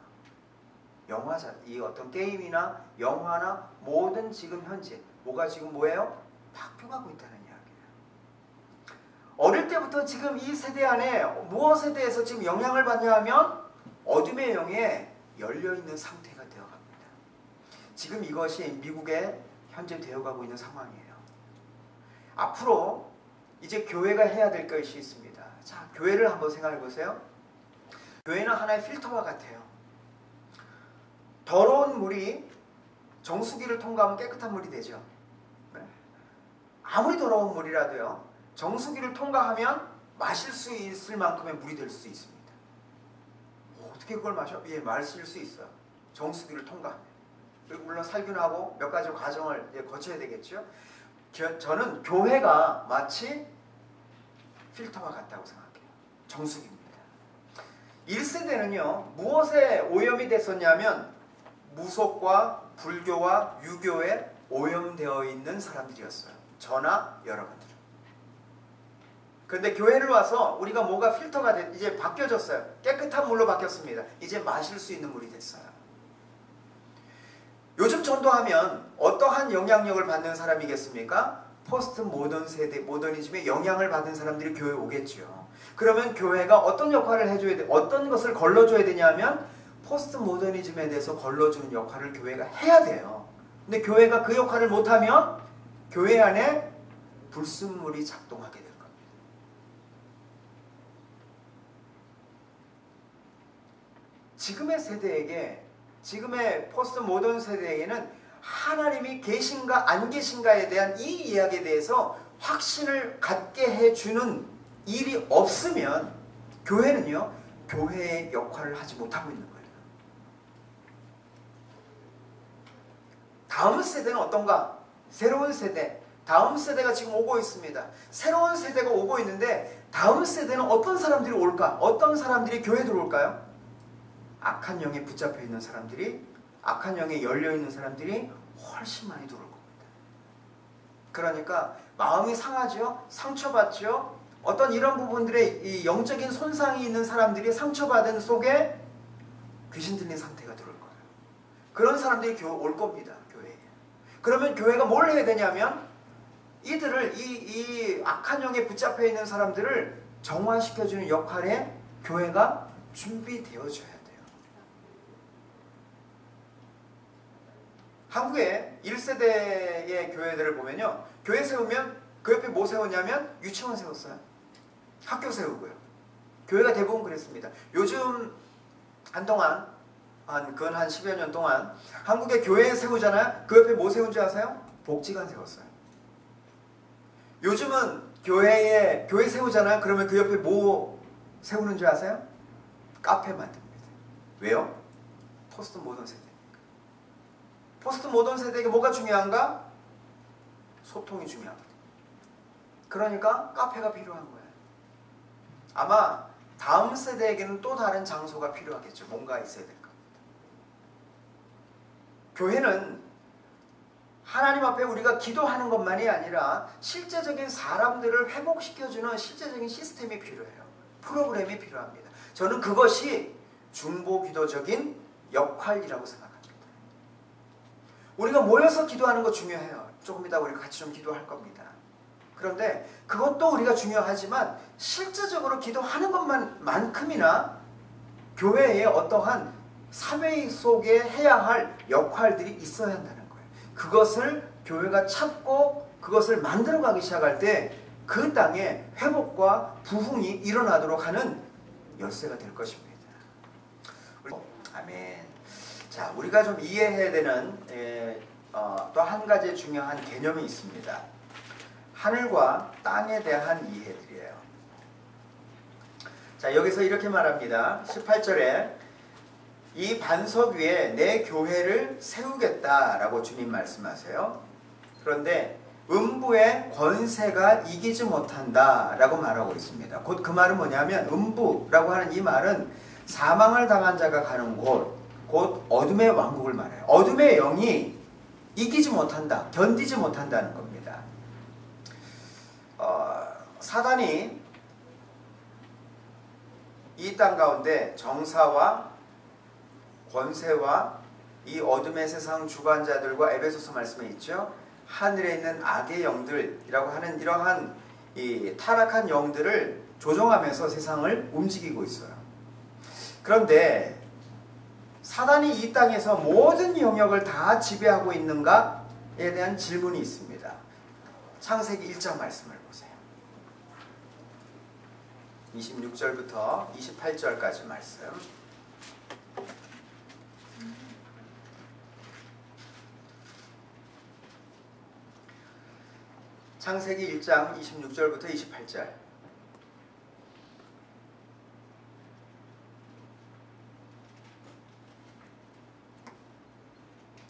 이 어떤 게임이나 영화나 모든 지금 현재 뭐가 지금 뭐예요? 바뀌어가고 있다는 이야기예요. 어릴 때부터 지금 이 세대 안에 무엇에 대해서 지금 영향을 받냐 하면 어둠의 영에 열려있는 상태가 되어갑니다. 지금 이것이 미국에 현재 되어가고 있는 상황이에요. 앞으로 이제 교회가 해야 될 것이 있습니다. 자, 교회를 한번 생각해 보세요. 교회는 하나의 필터와 같아요. 더러운 물이 정수기를 통과하면 깨끗한 물이 되죠. 네. 아무리 더러운 물이라도요, 정수기를 통과하면 마실 수 있을 만큼의 물이 될 수 있습니다. 어떻게 그걸 마셔? 예, 마실 수 있어요. 정수기를 통과하면. 그리고 물론 살균하고 몇 가지 과정을 거쳐야 되겠죠. 저는 교회가 마치 필터와 같다고 생각해요. 정수기입니다. 1세대는요, 무엇에 오염이 됐었냐면 무속과 불교와 유교에 오염되어 있는 사람들이었어요. 저나 여러분들. 그런데 교회를 와서 우리가 뭐가 필터가 이제 바뀌어졌어요. 깨끗한 물로 바뀌었습니다. 이제 마실 수 있는 물이 됐어요. 요즘 전도하면 어떠한 영향력을 받는 사람이겠습니까? 포스트 모던 세대, 모더니즘의 영향을 받은 사람들이 교회에 오겠죠. 그러면 교회가 어떤 역할을 해줘야 돼? 어떤 것을 걸러줘야 되냐면 포스트 모더니즘에 대해서 걸러주는 역할을 교회가 해야 돼요. 근데 교회가 그 역할을 못하면 교회 안에 불순물이 작동하게 될 겁니다. 지금의 세대에게, 지금의 포스트 모던 세대에게는 하나님이 계신가 안 계신가에 대한 이 이야기에 대해서 확신을 갖게 해주는 일이 없으면 교회는요, 교회의 역할을 하지 못하고 있는 거예요. 다음 세대는 어떤가? 새로운 세대, 다음 세대가 지금 오고 있습니다. 새로운 세대가 오고 있는데 다음 세대는 어떤 사람들이 올까? 어떤 사람들이 교회에 들어올까요? 악한 영에 붙잡혀 있는 사람들이, 악한 영에 열려있는 사람들이 훨씬 많이 들어올 겁니다. 그러니까 마음이 상하죠? 상처받죠? 어떤 이런 부분들의 이 영적인 손상이 있는 사람들이 상처받은 속에 귀신 들린 상태가 들어올 거예요. 그런 사람들이 올 겁니다. 교회에. 그러면 교회가 뭘 해야 되냐면 이들을, 이 악한 영에 붙잡혀 있는 사람들을 정화시켜주는 역할에 교회가 준비되어져야 돼요. 한국의 1세대의 교회들을 보면요, 교회 세우면 그 옆에 뭐 세웠냐면 유치원 세웠어요. 학교 세우고요. 교회가 대부분 그랬습니다. 요즘 한동안 한 10여 년 동안 한국의 교회 세우잖아요. 그 옆에 뭐 세운 줄 아세요? 복지관 세웠어요. 요즘은 교회 세우잖아요. 그러면 그 옆에 뭐 세우는 줄 아세요? 카페 만듭니다. 왜요? 포스트 모던 세대니까. 포스트 모던 세대에게 뭐가 중요한가? 소통이 중요합니다. 그러니까 카페가 필요한 거예요. 아마 다음 세대에게는 또 다른 장소가 필요하겠죠. 뭔가 있어야 될 겁니다. 교회는 하나님 앞에 우리가 기도하는 것만이 아니라 실제적인 사람들을 회복시켜주는 실제적인 시스템이 필요해요. 프로그램이 필요합니다. 저는 그것이 중보기도적인 역할이라고 생각합니다. 우리가 모여서 기도하는 거 중요해요. 조금 이따 우리 같이 좀 기도할 겁니다. 그런데 그것도 우리가 중요하지만 실제적으로 기도하는 것만큼이나 교회에 어떠한 사회 속에 해야 할 역할들이 있어야 한다는 거예요. 그것을 교회가 찾고 그것을 만들어가기 시작할 때 그 땅에 회복과 부흥이 일어나도록 하는 열쇠가 될 것입니다. 아멘. 자, 우리가 좀 이해해야 되는 또 한 가지 중요한 개념이 있습니다. 하늘과 땅에 대한 이해들이에요. 자, 여기서 이렇게 말합니다. 18절에 이 반석 위에 내 교회를 세우겠다라고 주님 말씀하세요. 그런데 음부의 권세가 이기지 못한다라고 말하고 있습니다. 곧 그 말은 뭐냐면 음부라고 하는 이 말은 사망을 당한 자가 가는 곳, 곧 어둠의 왕국을 말해요. 어둠의 영이 이기지 못한다, 견디지 못한다는 겁니다. 사단이 이 땅 가운데 정사와 권세와 이 어둠의 세상 주관자들과 에베소서 말씀에 있죠. 하늘에 있는 악의 영들이라고 하는 이러한 이 타락한 영들을 조종하면서 세상을 움직이고 있어요. 그런데 사단이 이 땅에서 모든 영역을 다 지배하고 있는가에 대한 질문이 있습니다. 창세기 1장 말씀을 보세요. 26절부터 28절까지 말씀. 창세기 1장 26절부터 28절.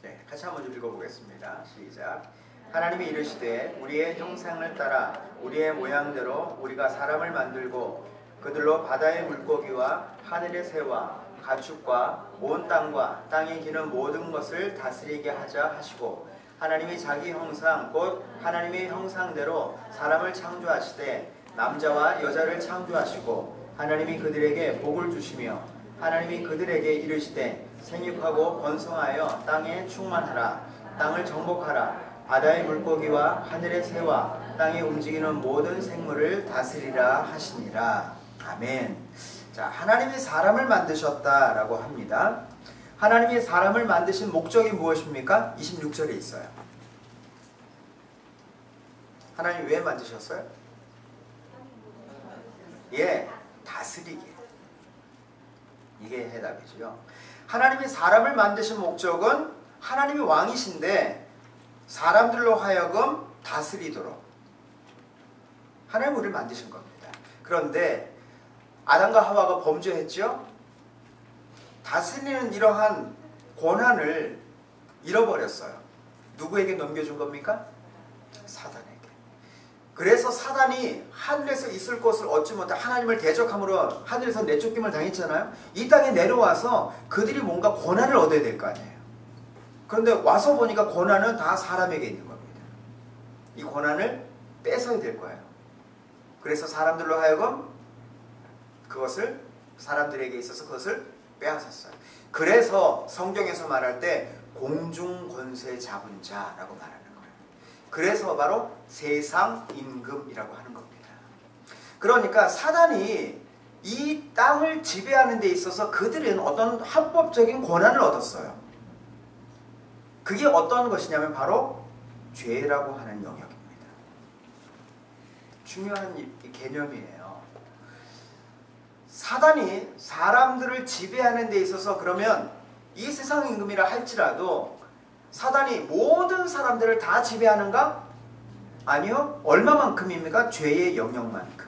네, 같이 한번 좀 읽어보겠습니다. 시작. 하나님이 이르시되 우리의 형상을 따라 우리의 모양대로 우리가 사람을 만들고 그들로 바다의 물고기와 하늘의 새와 가축과 온 땅과 땅에 기는 모든 것을 다스리게 하자 하시고 하나님이 자기 형상 곧 하나님의 형상대로 사람을 창조하시되 남자와 여자를 창조하시고 하나님이 그들에게 복을 주시며 하나님이 그들에게 이르시되 생육하고 번성하여 땅에 충만하라 땅을 정복하라 바다의 물고기와 하늘의 새와 땅에 움직이는 모든 생물을 다스리라 하시니라. 아멘. 자, 하나님이 사람을 만드셨다라고 합니다. 하나님이 사람을 만드신 목적이 무엇입니까? 26절에 있어요. 하나님이 왜 만드셨어요? 예, 다스리게. 이게 해답이죠. 하나님이 사람을 만드신 목적은 하나님이 왕이신데 사람들로 하여금 다스리도록 하나님이 우리를 만드신 겁니다. 그런데 아담과 하와가 범죄했죠? 다스리는 이러한 권한을 잃어버렸어요. 누구에게 넘겨준 겁니까? 사단에게. 그래서 사단이 하늘에서 있을 것을 얻지 못해 하나님을 대적함으로 하늘에서 내쫓김을 당했잖아요. 이 땅에 내려와서 그들이 뭔가 권한을 얻어야 될 거 아니에요. 그런데 와서 보니까 권한은 다 사람에게 있는 겁니다. 이 권한을 뺏어야 될 거예요. 그래서 사람들로 하여금 그것을 사람들에게 있어서 그것을 빼앗았어요. 그래서 성경에서 말할 때 공중권세 잡은 자라고 말하는 거예요. 그래서 바로 세상 임금이라고 하는 겁니다. 그러니까 사단이 이 땅을 지배하는 데 있어서 그들은 어떤 합법적인 권한을 얻었어요. 그게 어떤 것이냐면 바로 죄라고 하는 영역입니다. 중요한 개념이에요. 사단이 사람들을 지배하는 데 있어서 그러면 이 세상 임금이라 할지라도 사단이 모든 사람들을 다 지배하는가? 아니요. 얼마만큼입니까? 죄의 영역만큼.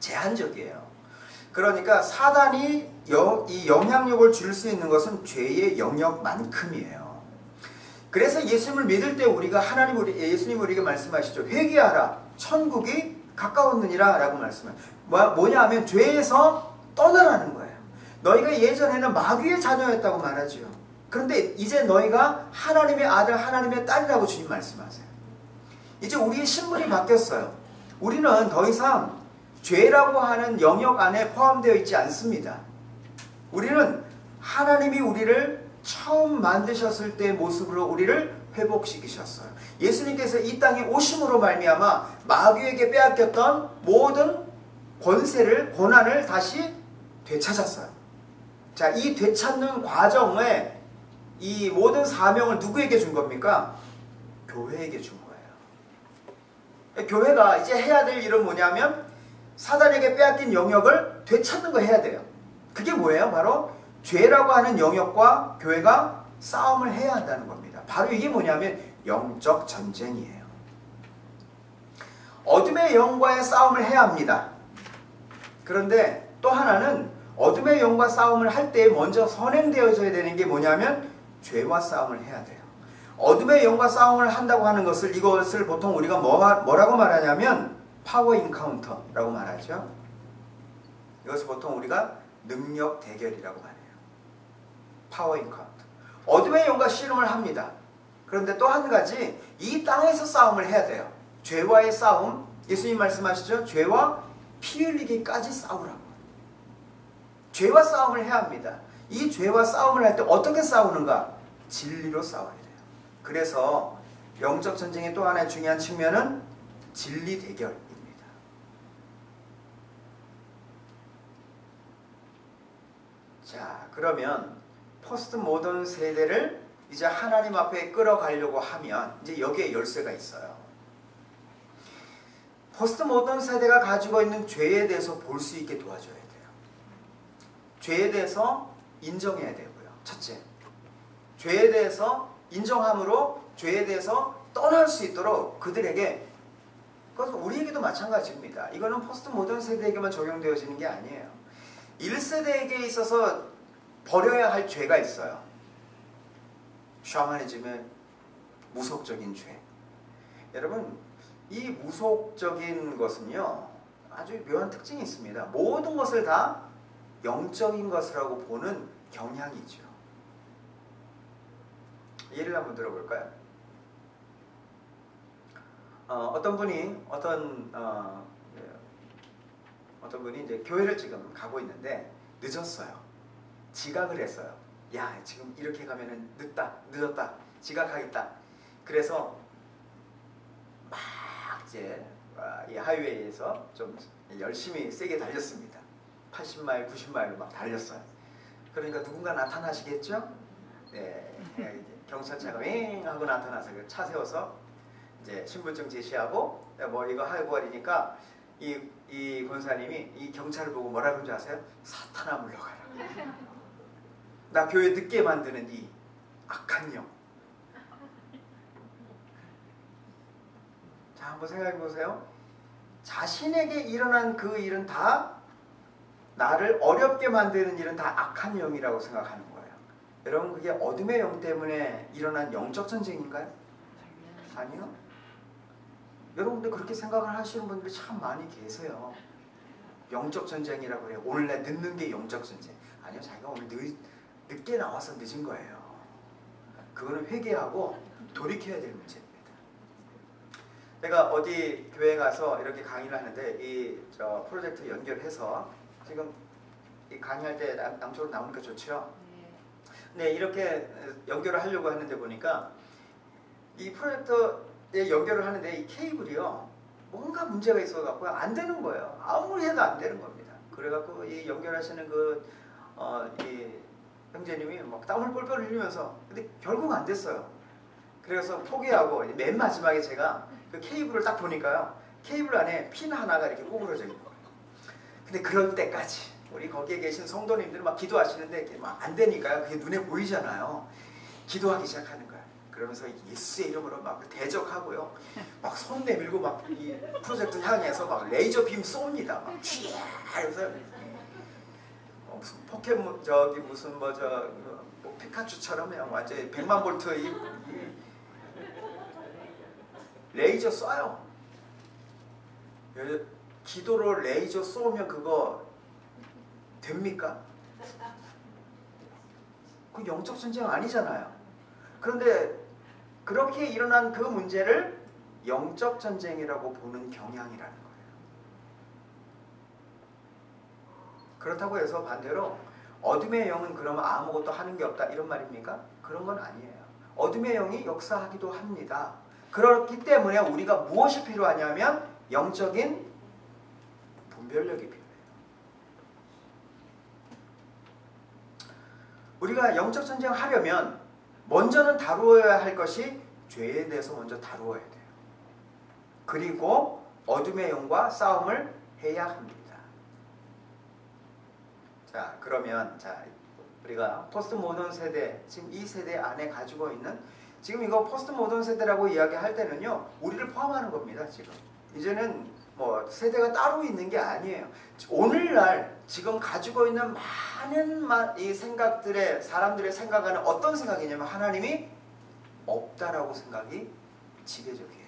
제한적이에요. 그러니까 사단이 이 영향력을 줄 수 있는 것은 죄의 영역만큼이에요. 그래서 예수님을 믿을 때 우리가 예수님 우리에게 말씀하시죠. 회개하라. 천국이 가까웠느니라 라고 말씀해요. 뭐냐 하면 죄에서 떠나라는 거예요. 너희가 예전에는 마귀의 자녀였다고 말하지요. 그런데 이제 너희가 하나님의 아들, 하나님의 딸이라고 주님 말씀하세요. 이제 우리의 신분이 바뀌었어요. 우리는 더 이상 죄라고 하는 영역 안에 포함되어 있지 않습니다. 우리는 하나님이 우리를 처음 만드셨을 때의 모습으로 우리를 회복시키셨어요. 예수님께서 이 땅에 오심으로 말미암아 마귀에게 빼앗겼던 모든 권한을 다시 되찾았어요. 자, 이 되찾는 과정에 이 모든 사명을 누구에게 준 겁니까? 교회에게 준 거예요. 교회가 이제 해야 될 일은 뭐냐면 사단에게 빼앗긴 영역을 되찾는 거 해야 돼요. 그게 뭐예요? 바로 죄라고 하는 영역과 교회가 싸움을 해야 한다는 겁니다. 바로 이게 뭐냐면 영적 전쟁이에요. 어둠의 영과의 싸움을 해야 합니다. 그런데 또 하나는 어둠의 영과 싸움을 할 때 먼저 선행되어져야 되는 게 뭐냐면 죄와 싸움을 해야 돼요. 어둠의 영과 싸움을 한다고 하는 이것을 보통 우리가 뭐라고 말하냐면 파워 인카운터라고 말하죠. 이것을 보통 우리가 능력 대결이라고 말해요. 파워 인카운터. 어둠의 영과 씨름을 합니다. 그런데 또 한 가지, 이 땅에서 싸움을 해야 돼요. 죄와의 싸움. 예수님 말씀하시죠. 죄와 피 흘리기까지 싸우라고. 죄와 싸움을 해야 합니다. 이 죄와 싸움을 할 때 어떻게 싸우는가? 진리로 싸워야 돼요. 그래서 영적 전쟁의 또 하나의 중요한 측면은 진리 대결입니다. 자, 그러면 포스트 모던 세대를 이제 하나님 앞에 끌어가려고 하면 이제 여기에 열쇠가 있어요. 포스트 모던 세대가 가지고 있는 죄에 대해서 볼 수 있게 도와줘야 돼요. 죄에 대해서 인정해야 되고요. 첫째, 죄에 대해서 인정함으로 죄에 대해서 떠날 수 있도록 그들에게, 그것은 우리에게도 마찬가지입니다. 이거는 포스트 모던 세대에게만 적용되어지는 게 아니에요. 1세대에게 있어서 버려야 할 죄가 있어요. 샤머니즘의 무속적인 죄. 여러분, 이 무속적인 것은요, 아주 묘한 특징이 있습니다. 모든 것을 다 영적인 것이라고 보는 경향이죠. 예를 한번 들어볼까요? 어떤 분이 이제 교회를 지금 가고 있는데 늦었어요. 지각을 했어요. 야, 지금 이렇게 가면은 늦었다. 지각하겠다. 그래서 막 이제 이 하이웨이에서 좀 열심히 세게 달렸습니다. 80마일, 90마일로 막 달렸어요. 그러니까 누군가 나타나시겠죠? 네, 경찰차가 윙 하고 나타나서 차 세워서 이제 신분증 제시하고 뭐 이거 하고 하니까 이 권사님이 이 경찰을 보고 뭐라 그런지 아세요? 사탄아 물러가라. 나 교회 늦게 만드는 이 악한 영. 자, 한번 생각해 보세요. 자신에게 일어난 그 일은 다, 나를 어렵게 만드는 일은 다 악한 영이라고 생각하는 거예요. 여러분, 그게 어둠의 영 때문에 일어난 영적 전쟁인가요? 아니요. 여러분들 그렇게 생각을 하시는 분들이 참 많이 계세요. 영적 전쟁이라고 그래요. 오늘 내 늦는 게 영적 전쟁. 아니요, 자기가 오늘 늦게 나와서 늦은 거예요. 그거는 회개하고 돌이켜야 될 문제입니다. 내가 어디 교회 가서 이렇게 강의를 하는데 이 프로젝트 연결해서 지금 이 강의할 때 남쪽으로 나오니까 좋죠. 네, 이렇게 연결을 하려고 하는데 보니까 이 프로젝터에 연결을 하는데 이 케이블이요, 뭔가 문제가 있어갖고 안 되는 거예요. 아무리 해도 안 되는 겁니다. 그래갖고 이 연결하시는 이 형제님이 막 땀을 뻘뻘 흘리면서, 근데 결국 안 됐어요. 그래서 포기하고 맨 마지막에 제가 그 케이블을 딱 보니까요, 케이블 안에 핀 하나가 이렇게 구부러져 있는 거예요. 근데 그럴 때까지 우리 거기에 계신 성도님들은 막 기도하시는데 이렇게 막 안 되니까요, 그게 눈에 보이잖아요. 기도하기 시작하는 거예요. 그러면서 예수의 이름으로 막 대적하고요, 막 손 내밀고 막 이 프로젝트 향해서 막 레이저 빔 쏩니다. 막 쥐야 하면서 무슨 포켓몬 무슨 피카츄처럼 그냥 완전 100만 볼트 레이저 쏴요. 기도로 레이저 쏘면 그거 됩니까? 그 영적 전쟁 아니잖아요. 그런데 그렇게 일어난 그 문제를 영적 전쟁이라고 보는 경향이라는 거예요. 그렇다고 해서 반대로 어둠의 영은 그러면 아무것도 하는 게 없다 이런 말입니까? 그런 건 아니에요. 어둠의 영이 역사하기도 합니다. 그렇기 때문에 우리가 무엇이 필요하냐면 영적인 분별력이 필요해요. 우리가 영적 전쟁을 하려면 먼저는 다루어야 할 것이 죄에 대해서 먼저 다루어야 돼요. 그리고 어둠의 영과 싸움을 해야 합니다. 자, 그러면 우리가 포스트 모던 세대, 지금 이 세대 안에 가지고 있는, 지금 이거 포스트 모던 세대라고 이야기할 때는요, 우리를 포함하는 겁니다. 지금 이제는 뭐 세대가 따로 있는 게 아니에요. 오늘날 지금 가지고 있는 많은 이 생각들의, 사람들의 생각하는 어떤 생각이냐면 하나님이 없다라고 생각이 지배적이에요.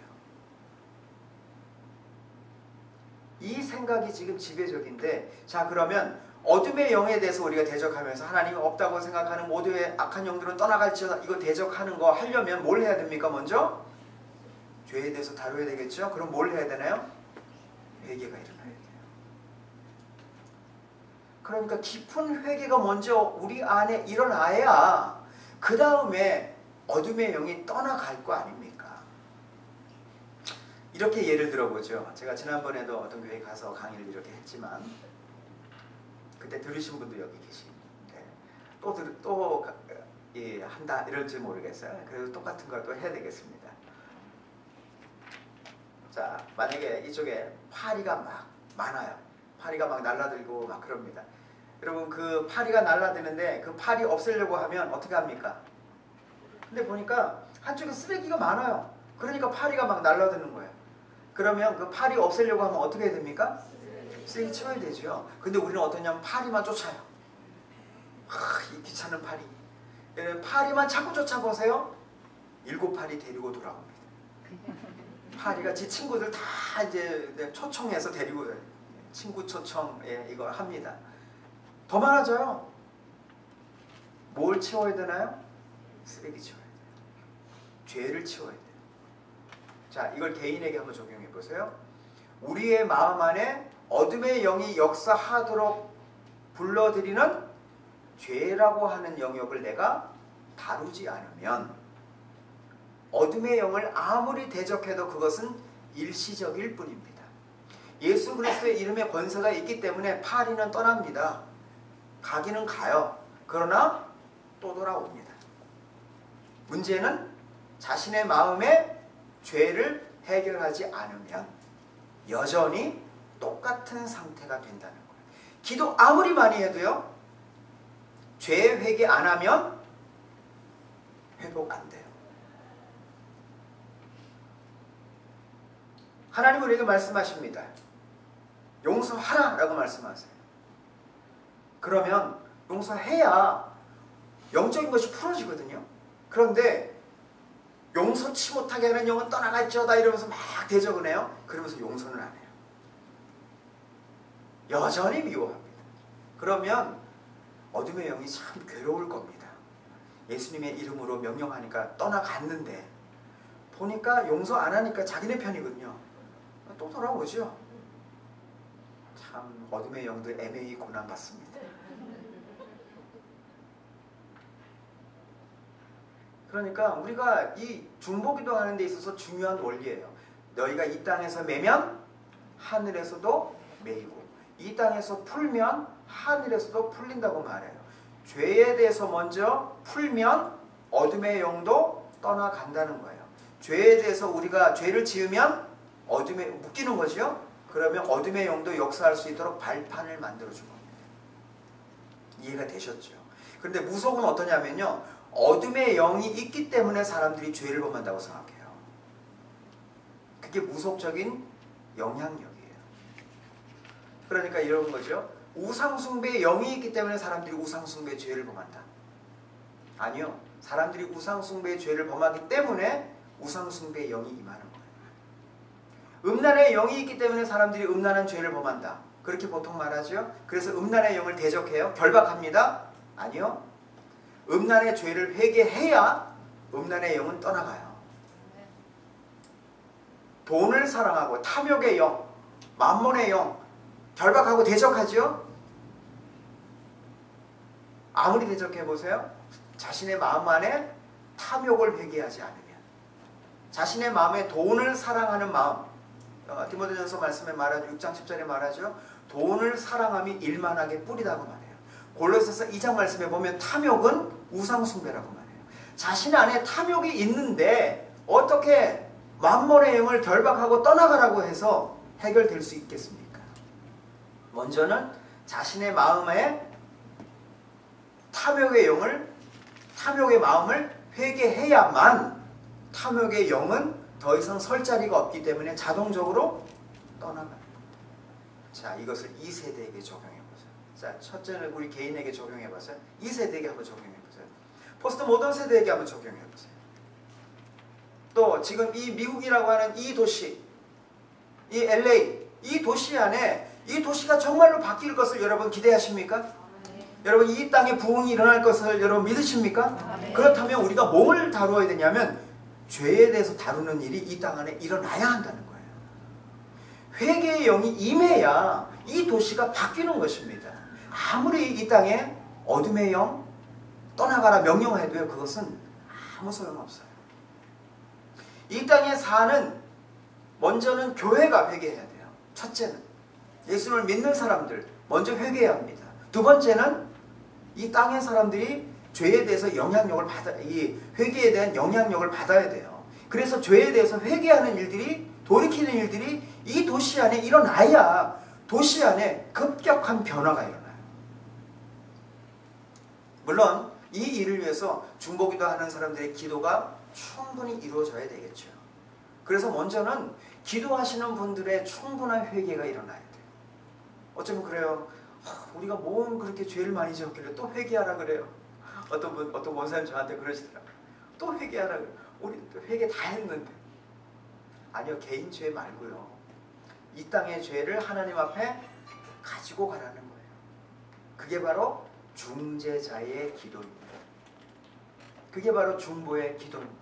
이 생각이 지금 지배적인데, 자, 그러면 어둠의 영에 대해서 우리가 대적하면서 하나님이 없다고 생각하는 모두의 악한 영들은 떠나갈지어다, 이거 대적하는 거 하려면 뭘 해야 됩니까? 먼저 죄에 대해서 다뤄야 되겠죠. 그럼 뭘 해야 되나요? 회개가 일어나야 돼요. 그러니까 깊은 회개가 먼저 우리 안에 일어나야 그 다음에 어둠의 영이 떠나갈 거 아닙니까? 이렇게 예를 들어보죠. 제가 지난번에도 어떤 교회에 가서 강의를 이렇게 했지만 그때 들으신 분도 여기 계시는데 또 한다 이럴지 모르겠어요. 그래도 똑같은 걸 또 해야 되겠습니다. 자, 만약에 이쪽에 파리가 막 많아요. 파리가 막 날라들고 막 그럽니다. 여러분, 그 파리가 날라드는데 그 파리 없애려고 하면 어떻게 합니까? 근데 보니까 한쪽에 쓰레기가 많아요. 그러니까 파리가 막 날라드는 거예요. 그러면 그 파리 없애려고 하면 어떻게 해야 됩니까? 쓰레기 치워야 되죠. 근데 우리는 어떠냐면 파리만 쫓아요. 이 귀찮은 파리. 파리만 자꾸 쫓아보세요. 7파리 데리고 돌아옵니다. 파리가 지 친구들 다 이제 초청해서 데리고, 친구 초청, 이거 합니다. 더 많아져요. 뭘 치워야 되나요? 쓰레기 치워야 돼요. 죄를 치워야 돼요. 자, 이걸 개인에게 한번 적용해 보세요. 우리의 마음 안에 어둠의 영이 역사하도록 불러들이는 죄라고 하는 영역을 내가 다루지 않으면 어둠의 영을 아무리 대적해도 그것은 일시적일 뿐입니다. 예수 그리스도의 이름에 권세가 있기 때문에 파리는 떠납니다. 가기는 가요. 그러나 또 돌아옵니다. 문제는 자신의 마음에 죄를 해결하지 않으면 여전히 똑같은 상태가 된다는 거예요. 기도 아무리 많이 해도요, 죄 회개 안 하면 회복 안 돼요. 하나님 우리에게 말씀하십니다. 용서하라 라고 말씀하세요. 그러면 용서해야 영적인 것이 풀어지거든요. 그런데 용서치 못하게 하는 영은 떠나갈지어다 이러면서 막 대적을 해요. 그러면서 용서는 안 해요. 여전히 미워합니다. 그러면 어둠의 영이 참 괴로울 겁니다. 예수님의 이름으로 명령하니까 떠나갔는데 보니까 용서 안 하니까 자기네 편이거든요. 또 돌아오죠. 참 어둠의 영들 애매히 고난받습니다. 그러니까 우리가 이 중보기도 하는 데 있어서 중요한 원리예요. 너희가 이 땅에서 매면 하늘에서도 매이고 이 땅에서 풀면 하늘에서도 풀린다고 말해요. 죄에 대해서 먼저 풀면 어둠의 영도 떠나간다는 거예요. 죄에 대해서 우리가 죄를 지으면 어둠에 묶이는 거죠. 그러면 어둠의 영도 역사할 수 있도록 발판을 만들어준 겁니다. 이해가 되셨죠? 그런데 무속은 어떠냐면요, 어둠의 영이 있기 때문에 사람들이 죄를 범한다고 생각해요. 그게 무속적인 영향력이에요. 그러니까 이런 거죠. 우상숭배의 영이 있기 때문에 사람들이 우상숭배의 죄를 범한다. 아니요. 사람들이 우상숭배의 죄를 범하기 때문에 우상숭배의 영이 임하는 거예요. 음란의 영이 있기 때문에 사람들이 음란한 죄를 범한다. 그렇게 보통 말하죠. 그래서 음란의 영을 대적해요. 결박합니다. 아니요. 음란의 죄를 회개해야 음란의 영은 떠나가요. 돈을 사랑하고 탐욕의 영, 만몬의 영 결박하고 대적하죠. 아무리 대적해보세요. 자신의 마음 안에 탐욕을 회개하지 않으면, 자신의 마음에 돈을 사랑하는 마음, 디모데전서 말씀에 말하죠. 6장 10절에 말하죠. 돈을 사랑함이 일만하게 뿌리다고 말해요. 골로새서 2장 말씀에 보면 탐욕은 우상숭배라고 말해요. 자신 안에 탐욕이 있는데 어떻게 만몬의 영을 결박하고 떠나가라고 해서 해결될 수 있겠습니까? 먼저는 자신의 마음에 탐욕의 마음을 회개해야만 탐욕의 영은 더 이상 설 자리가 없기 때문에 자동적으로 떠나가요. 자, 이것을 2세대에게 적용해보세요. 자, 첫째는 우리 개인에게 적용해보세요. 2세대에게 한번 적용해보세요. 포스트 모던 세대에게 한번 적용해보세요. 또 지금 이 미국이라고 하는 이 도시, 이 LA, 이 도시 안에 이 도시가 정말로 바뀔 것을 여러분 기대하십니까? 여러분 이 땅에 부흥이 일어날 것을 여러분 믿으십니까? 그렇다면 우리가 뭘 다루어야 되냐면 죄에 대해서 다루는 일이 이 땅 안에 일어나야 한다는 거예요. 회개의 영이 임해야 이 도시가 바뀌는 것입니다. 아무리 이 땅에 어둠의 영 떠나가라 명령해도요, 그것은 아무 소용없어요. 이 땅에 사는 먼저는 교회가 회개해야 돼요. 첫째는 예수를 믿는 사람들 먼저 회개해야 합니다. 두 번째는 이 땅의 사람들이 죄에 대해서 이 회개에 대한 영향력을 받아야 돼요. 그래서 죄에 대해서 회개하는 일들이, 돌이키는 일들이 이 도시 안에 일어나야 도시 안에 급격한 변화가 일어나요. 물론 이 일을 위해서 중보기도 하는 사람들의 기도가 충분히 이루어져야 되겠죠. 그래서 먼저는 기도하시는 분들의 충분한 회개가 일어나야 돼요. 어쩌면 그래요. 우리가 뭔 그렇게 죄를 많이 지었길래 또 회개하라 그래요. 어떤 원사님 저한테 그러시더라고요. 또 회개하라 그래요. 우리 회개 다 했는데. 아니요, 개인 죄 말고요. 이 땅의 죄를 하나님 앞에 가지고 가라는 거예요. 그게 바로 중재자의 기도입니다. 그게 바로 중보의 기도입니다.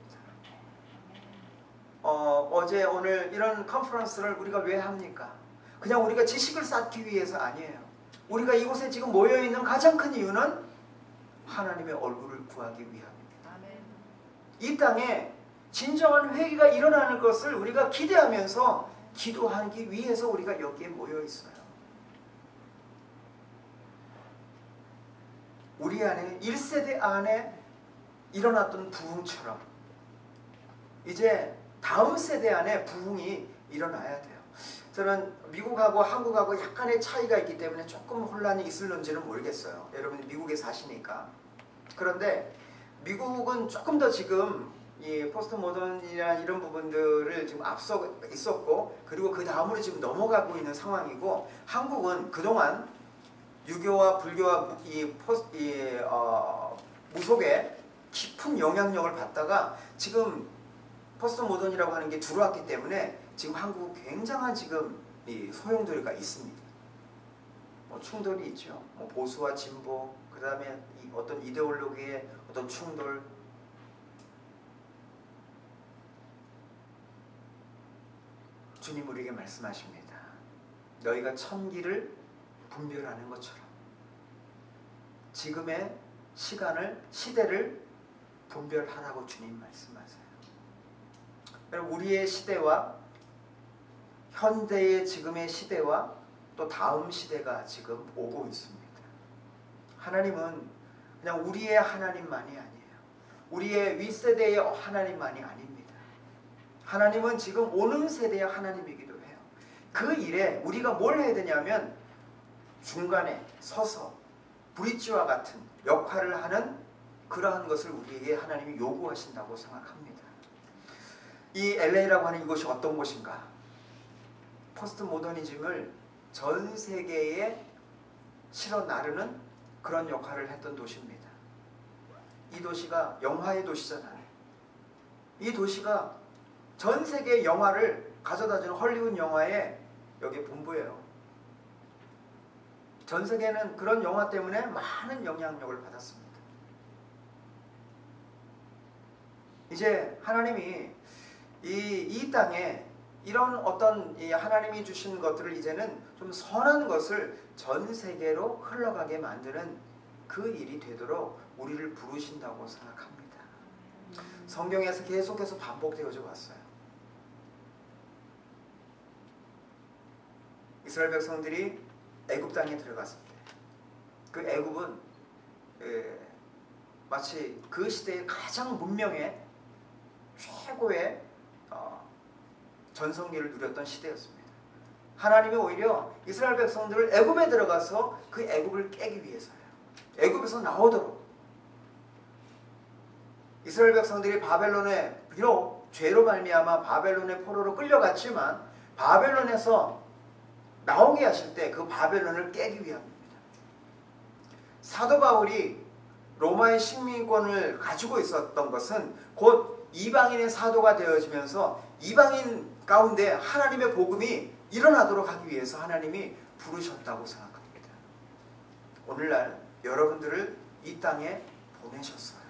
어제 오늘 이런 컨퍼런스를 우리가 왜 합니까? 그냥 우리가 지식을 쌓기 위해서 아니에요. 우리가 이곳에 지금 모여있는 가장 큰 이유는 하나님의 얼굴을 구하기 위함입니다. 이 땅에 진정한 회개가 일어나는 것을 우리가 기대하면서 기도하기 위해서 우리가 여기에 모여있어요. 우리 안에 1세대 안에 일어났던 부흥처럼 이제 다음 세대 안에 부흥이 일어나야 돼요. 저는 미국하고 한국하고 약간의 차이가 있기 때문에 조금 혼란이 있을런지는 모르겠어요. 여러분이 미국에 사시니까. 그런데 미국은 조금 더 지금 이 포스트 모던이나 이런 부분들을 지금 앞서 있었고, 그리고 그 다음으로 지금 넘어가고 있는 상황이고, 한국은 그동안 유교와 불교와 무속의 깊은 영향력을 받다가 지금 포스트 모던이라고 하는 게 들어왔기 때문에 지금 한국은 굉장한 지금 이 소용돌이가 있습니다. 충돌이 있죠. 보수와 진보, 그 다음에 어떤 이데올로기의 어떤 충돌. 주님 우리에게 말씀하십니다. 너희가 천기를 분별하는 것처럼 지금의 시대를 분별하라고 주님 말씀하세요. 여러분, 우리의 시대와 현대의 지금의 시대와 또 다음 시대가 지금 오고 있습니다. 하나님은 그냥 우리의 하나님만이 아니에요. 우리의 윗세대의 하나님만이 아닙니다. 하나님은 지금 오는 세대의 하나님이기도 해요. 그 일에 우리가 뭘 해야 되냐면 중간에 서서 브릿지와 같은 역할을 하는 그러한 것을 우리에게 하나님이 요구하신다고 생각합니다. 이 LA라고 하는 이곳이 어떤 곳인가? 포스트 모더니즘을 전 세계에 실어 나르는 그런 역할을 했던 도시입니다. 이 도시가 영화의 도시잖아요. 이 도시가 전 세계의 영화를 가져다주는 헐리우드 영화의 여기 본부예요. 전 세계는 그런 영화 때문에 많은 영향력을 받았습니다. 이제 하나님이 이 땅에 이런 어떤 이 하나님이 주신 것들을 이제는 좀 선한 것을 전 세계로 흘러가게 만드는 그 일이 되도록 우리를 부르신다고 생각합니다. 성경에서 계속해서 반복되어져 왔어요. 이스라엘 백성들이 애굽 땅에 들어갔을 때 그 애굽은 마치 그 시대의 가장 문명의 최고의 전성기를 누렸던 시대였습니다. 하나님이 오히려 이스라엘 백성들을 애굽에 들어가서 그 애굽을 깨기 위해서요. 애굽에서 나오도록 이스라엘 백성들이 바벨론에 비록 죄로 말미암아 바벨론의 포로로 끌려갔지만 바벨론에서 나오게 하실 때 그 바벨론을 깨기 위함입니다. 사도 바울이 로마의 식민권을 가지고 있었던 것은 곧 이방인의 사도가 되어지면서 이방인 가운데 하나님의 복음이 일어나도록 하기 위해서 하나님이 부르셨다고 생각합니다. 오늘날 여러분들을 이 땅에 보내셨어요.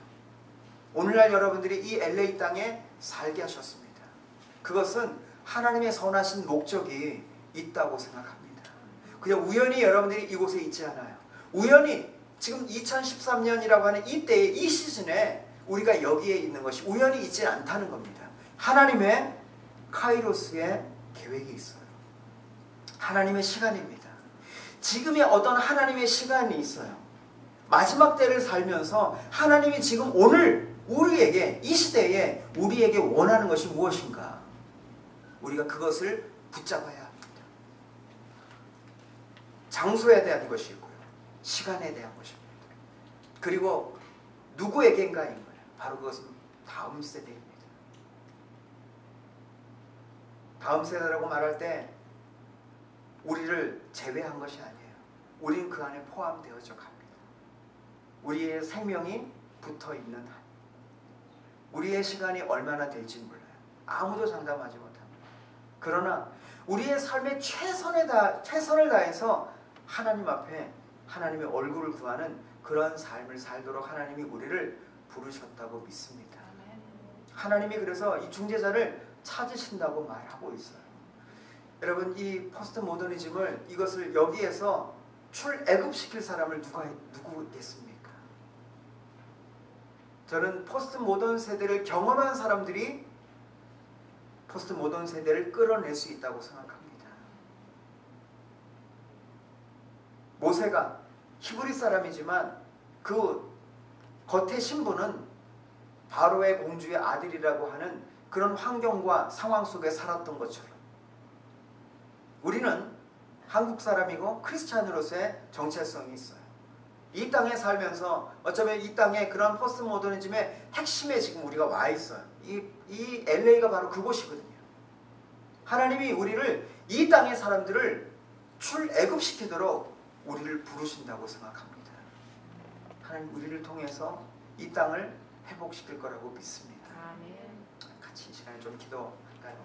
오늘날 여러분들이 이 LA 땅에 살게 하셨습니다. 그것은 하나님의 선하신 목적이 있다고 생각합니다. 그냥 우연히 여러분들이 이곳에 있지 않아요. 우연히 지금 2013년이라고 하는 이때의 이 시즌에 우리가 여기에 있는 것이 우연히 있지 않다는 겁니다. 하나님의 카이로스의 계획이 있어요. 하나님의 시간입니다. 지금의 어떤 하나님의 시간이 있어요. 마지막 때를 살면서 하나님이 지금 오늘 우리에게 이 시대에 우리에게 원하는 것이 무엇인가? 우리가 그것을 붙잡아야 합니다. 장소에 대한 것이 있고요. 시간에 대한 것입니다. 그리고 누구에게인가인 거예요. 바로 그것은 다음 세대입니다. 다음 세대라고 말할 때 우리를 제외한 것이 아니에요. 우리는 그 안에 포함되어져 갑니다. 우리의 생명이 붙어있는 한 우리의 시간이 얼마나 될지 몰라요. 아무도 장담하지 못합니다. 그러나 우리의 삶의 최선을 다해서 하나님 앞에 하나님의 얼굴을 구하는 그런 삶을 살도록 하나님이 우리를 부르셨다고 믿습니다. 하나님이 그래서 이 중재자를 찾으신다고 말하고 있어요. 여러분, 이 포스트 모더니즘을 이것을 여기에서 출애굽시킬 사람을 누구겠습니까? 저는 포스트 모던 세대를 경험한 사람들이 포스트 모던 세대를 끌어낼 수 있다고 생각합니다. 모세가 히브리 사람이지만 그 겉의 신분은 바로의 공주의 아들이라고 하는 그런 환경과 상황 속에 살았던 것처럼 우리는 한국 사람이고 크리스찬으로서의 정체성이 있어요. 이 땅에 살면서 어쩌면 이 땅에 그런 포스트 모더니즘의 핵심에 지금 우리가 와 있어요. 이 LA가 바로 그곳이거든요. 하나님이 우리를 이 땅의 사람들을 출애굽시키도록 우리를 부르신다고 생각합니다. 하나님 우리를 통해서 이 땅을 회복시킬 거라고 믿습니다. 아멘. 같이 이 시간에 좀 기도할까요?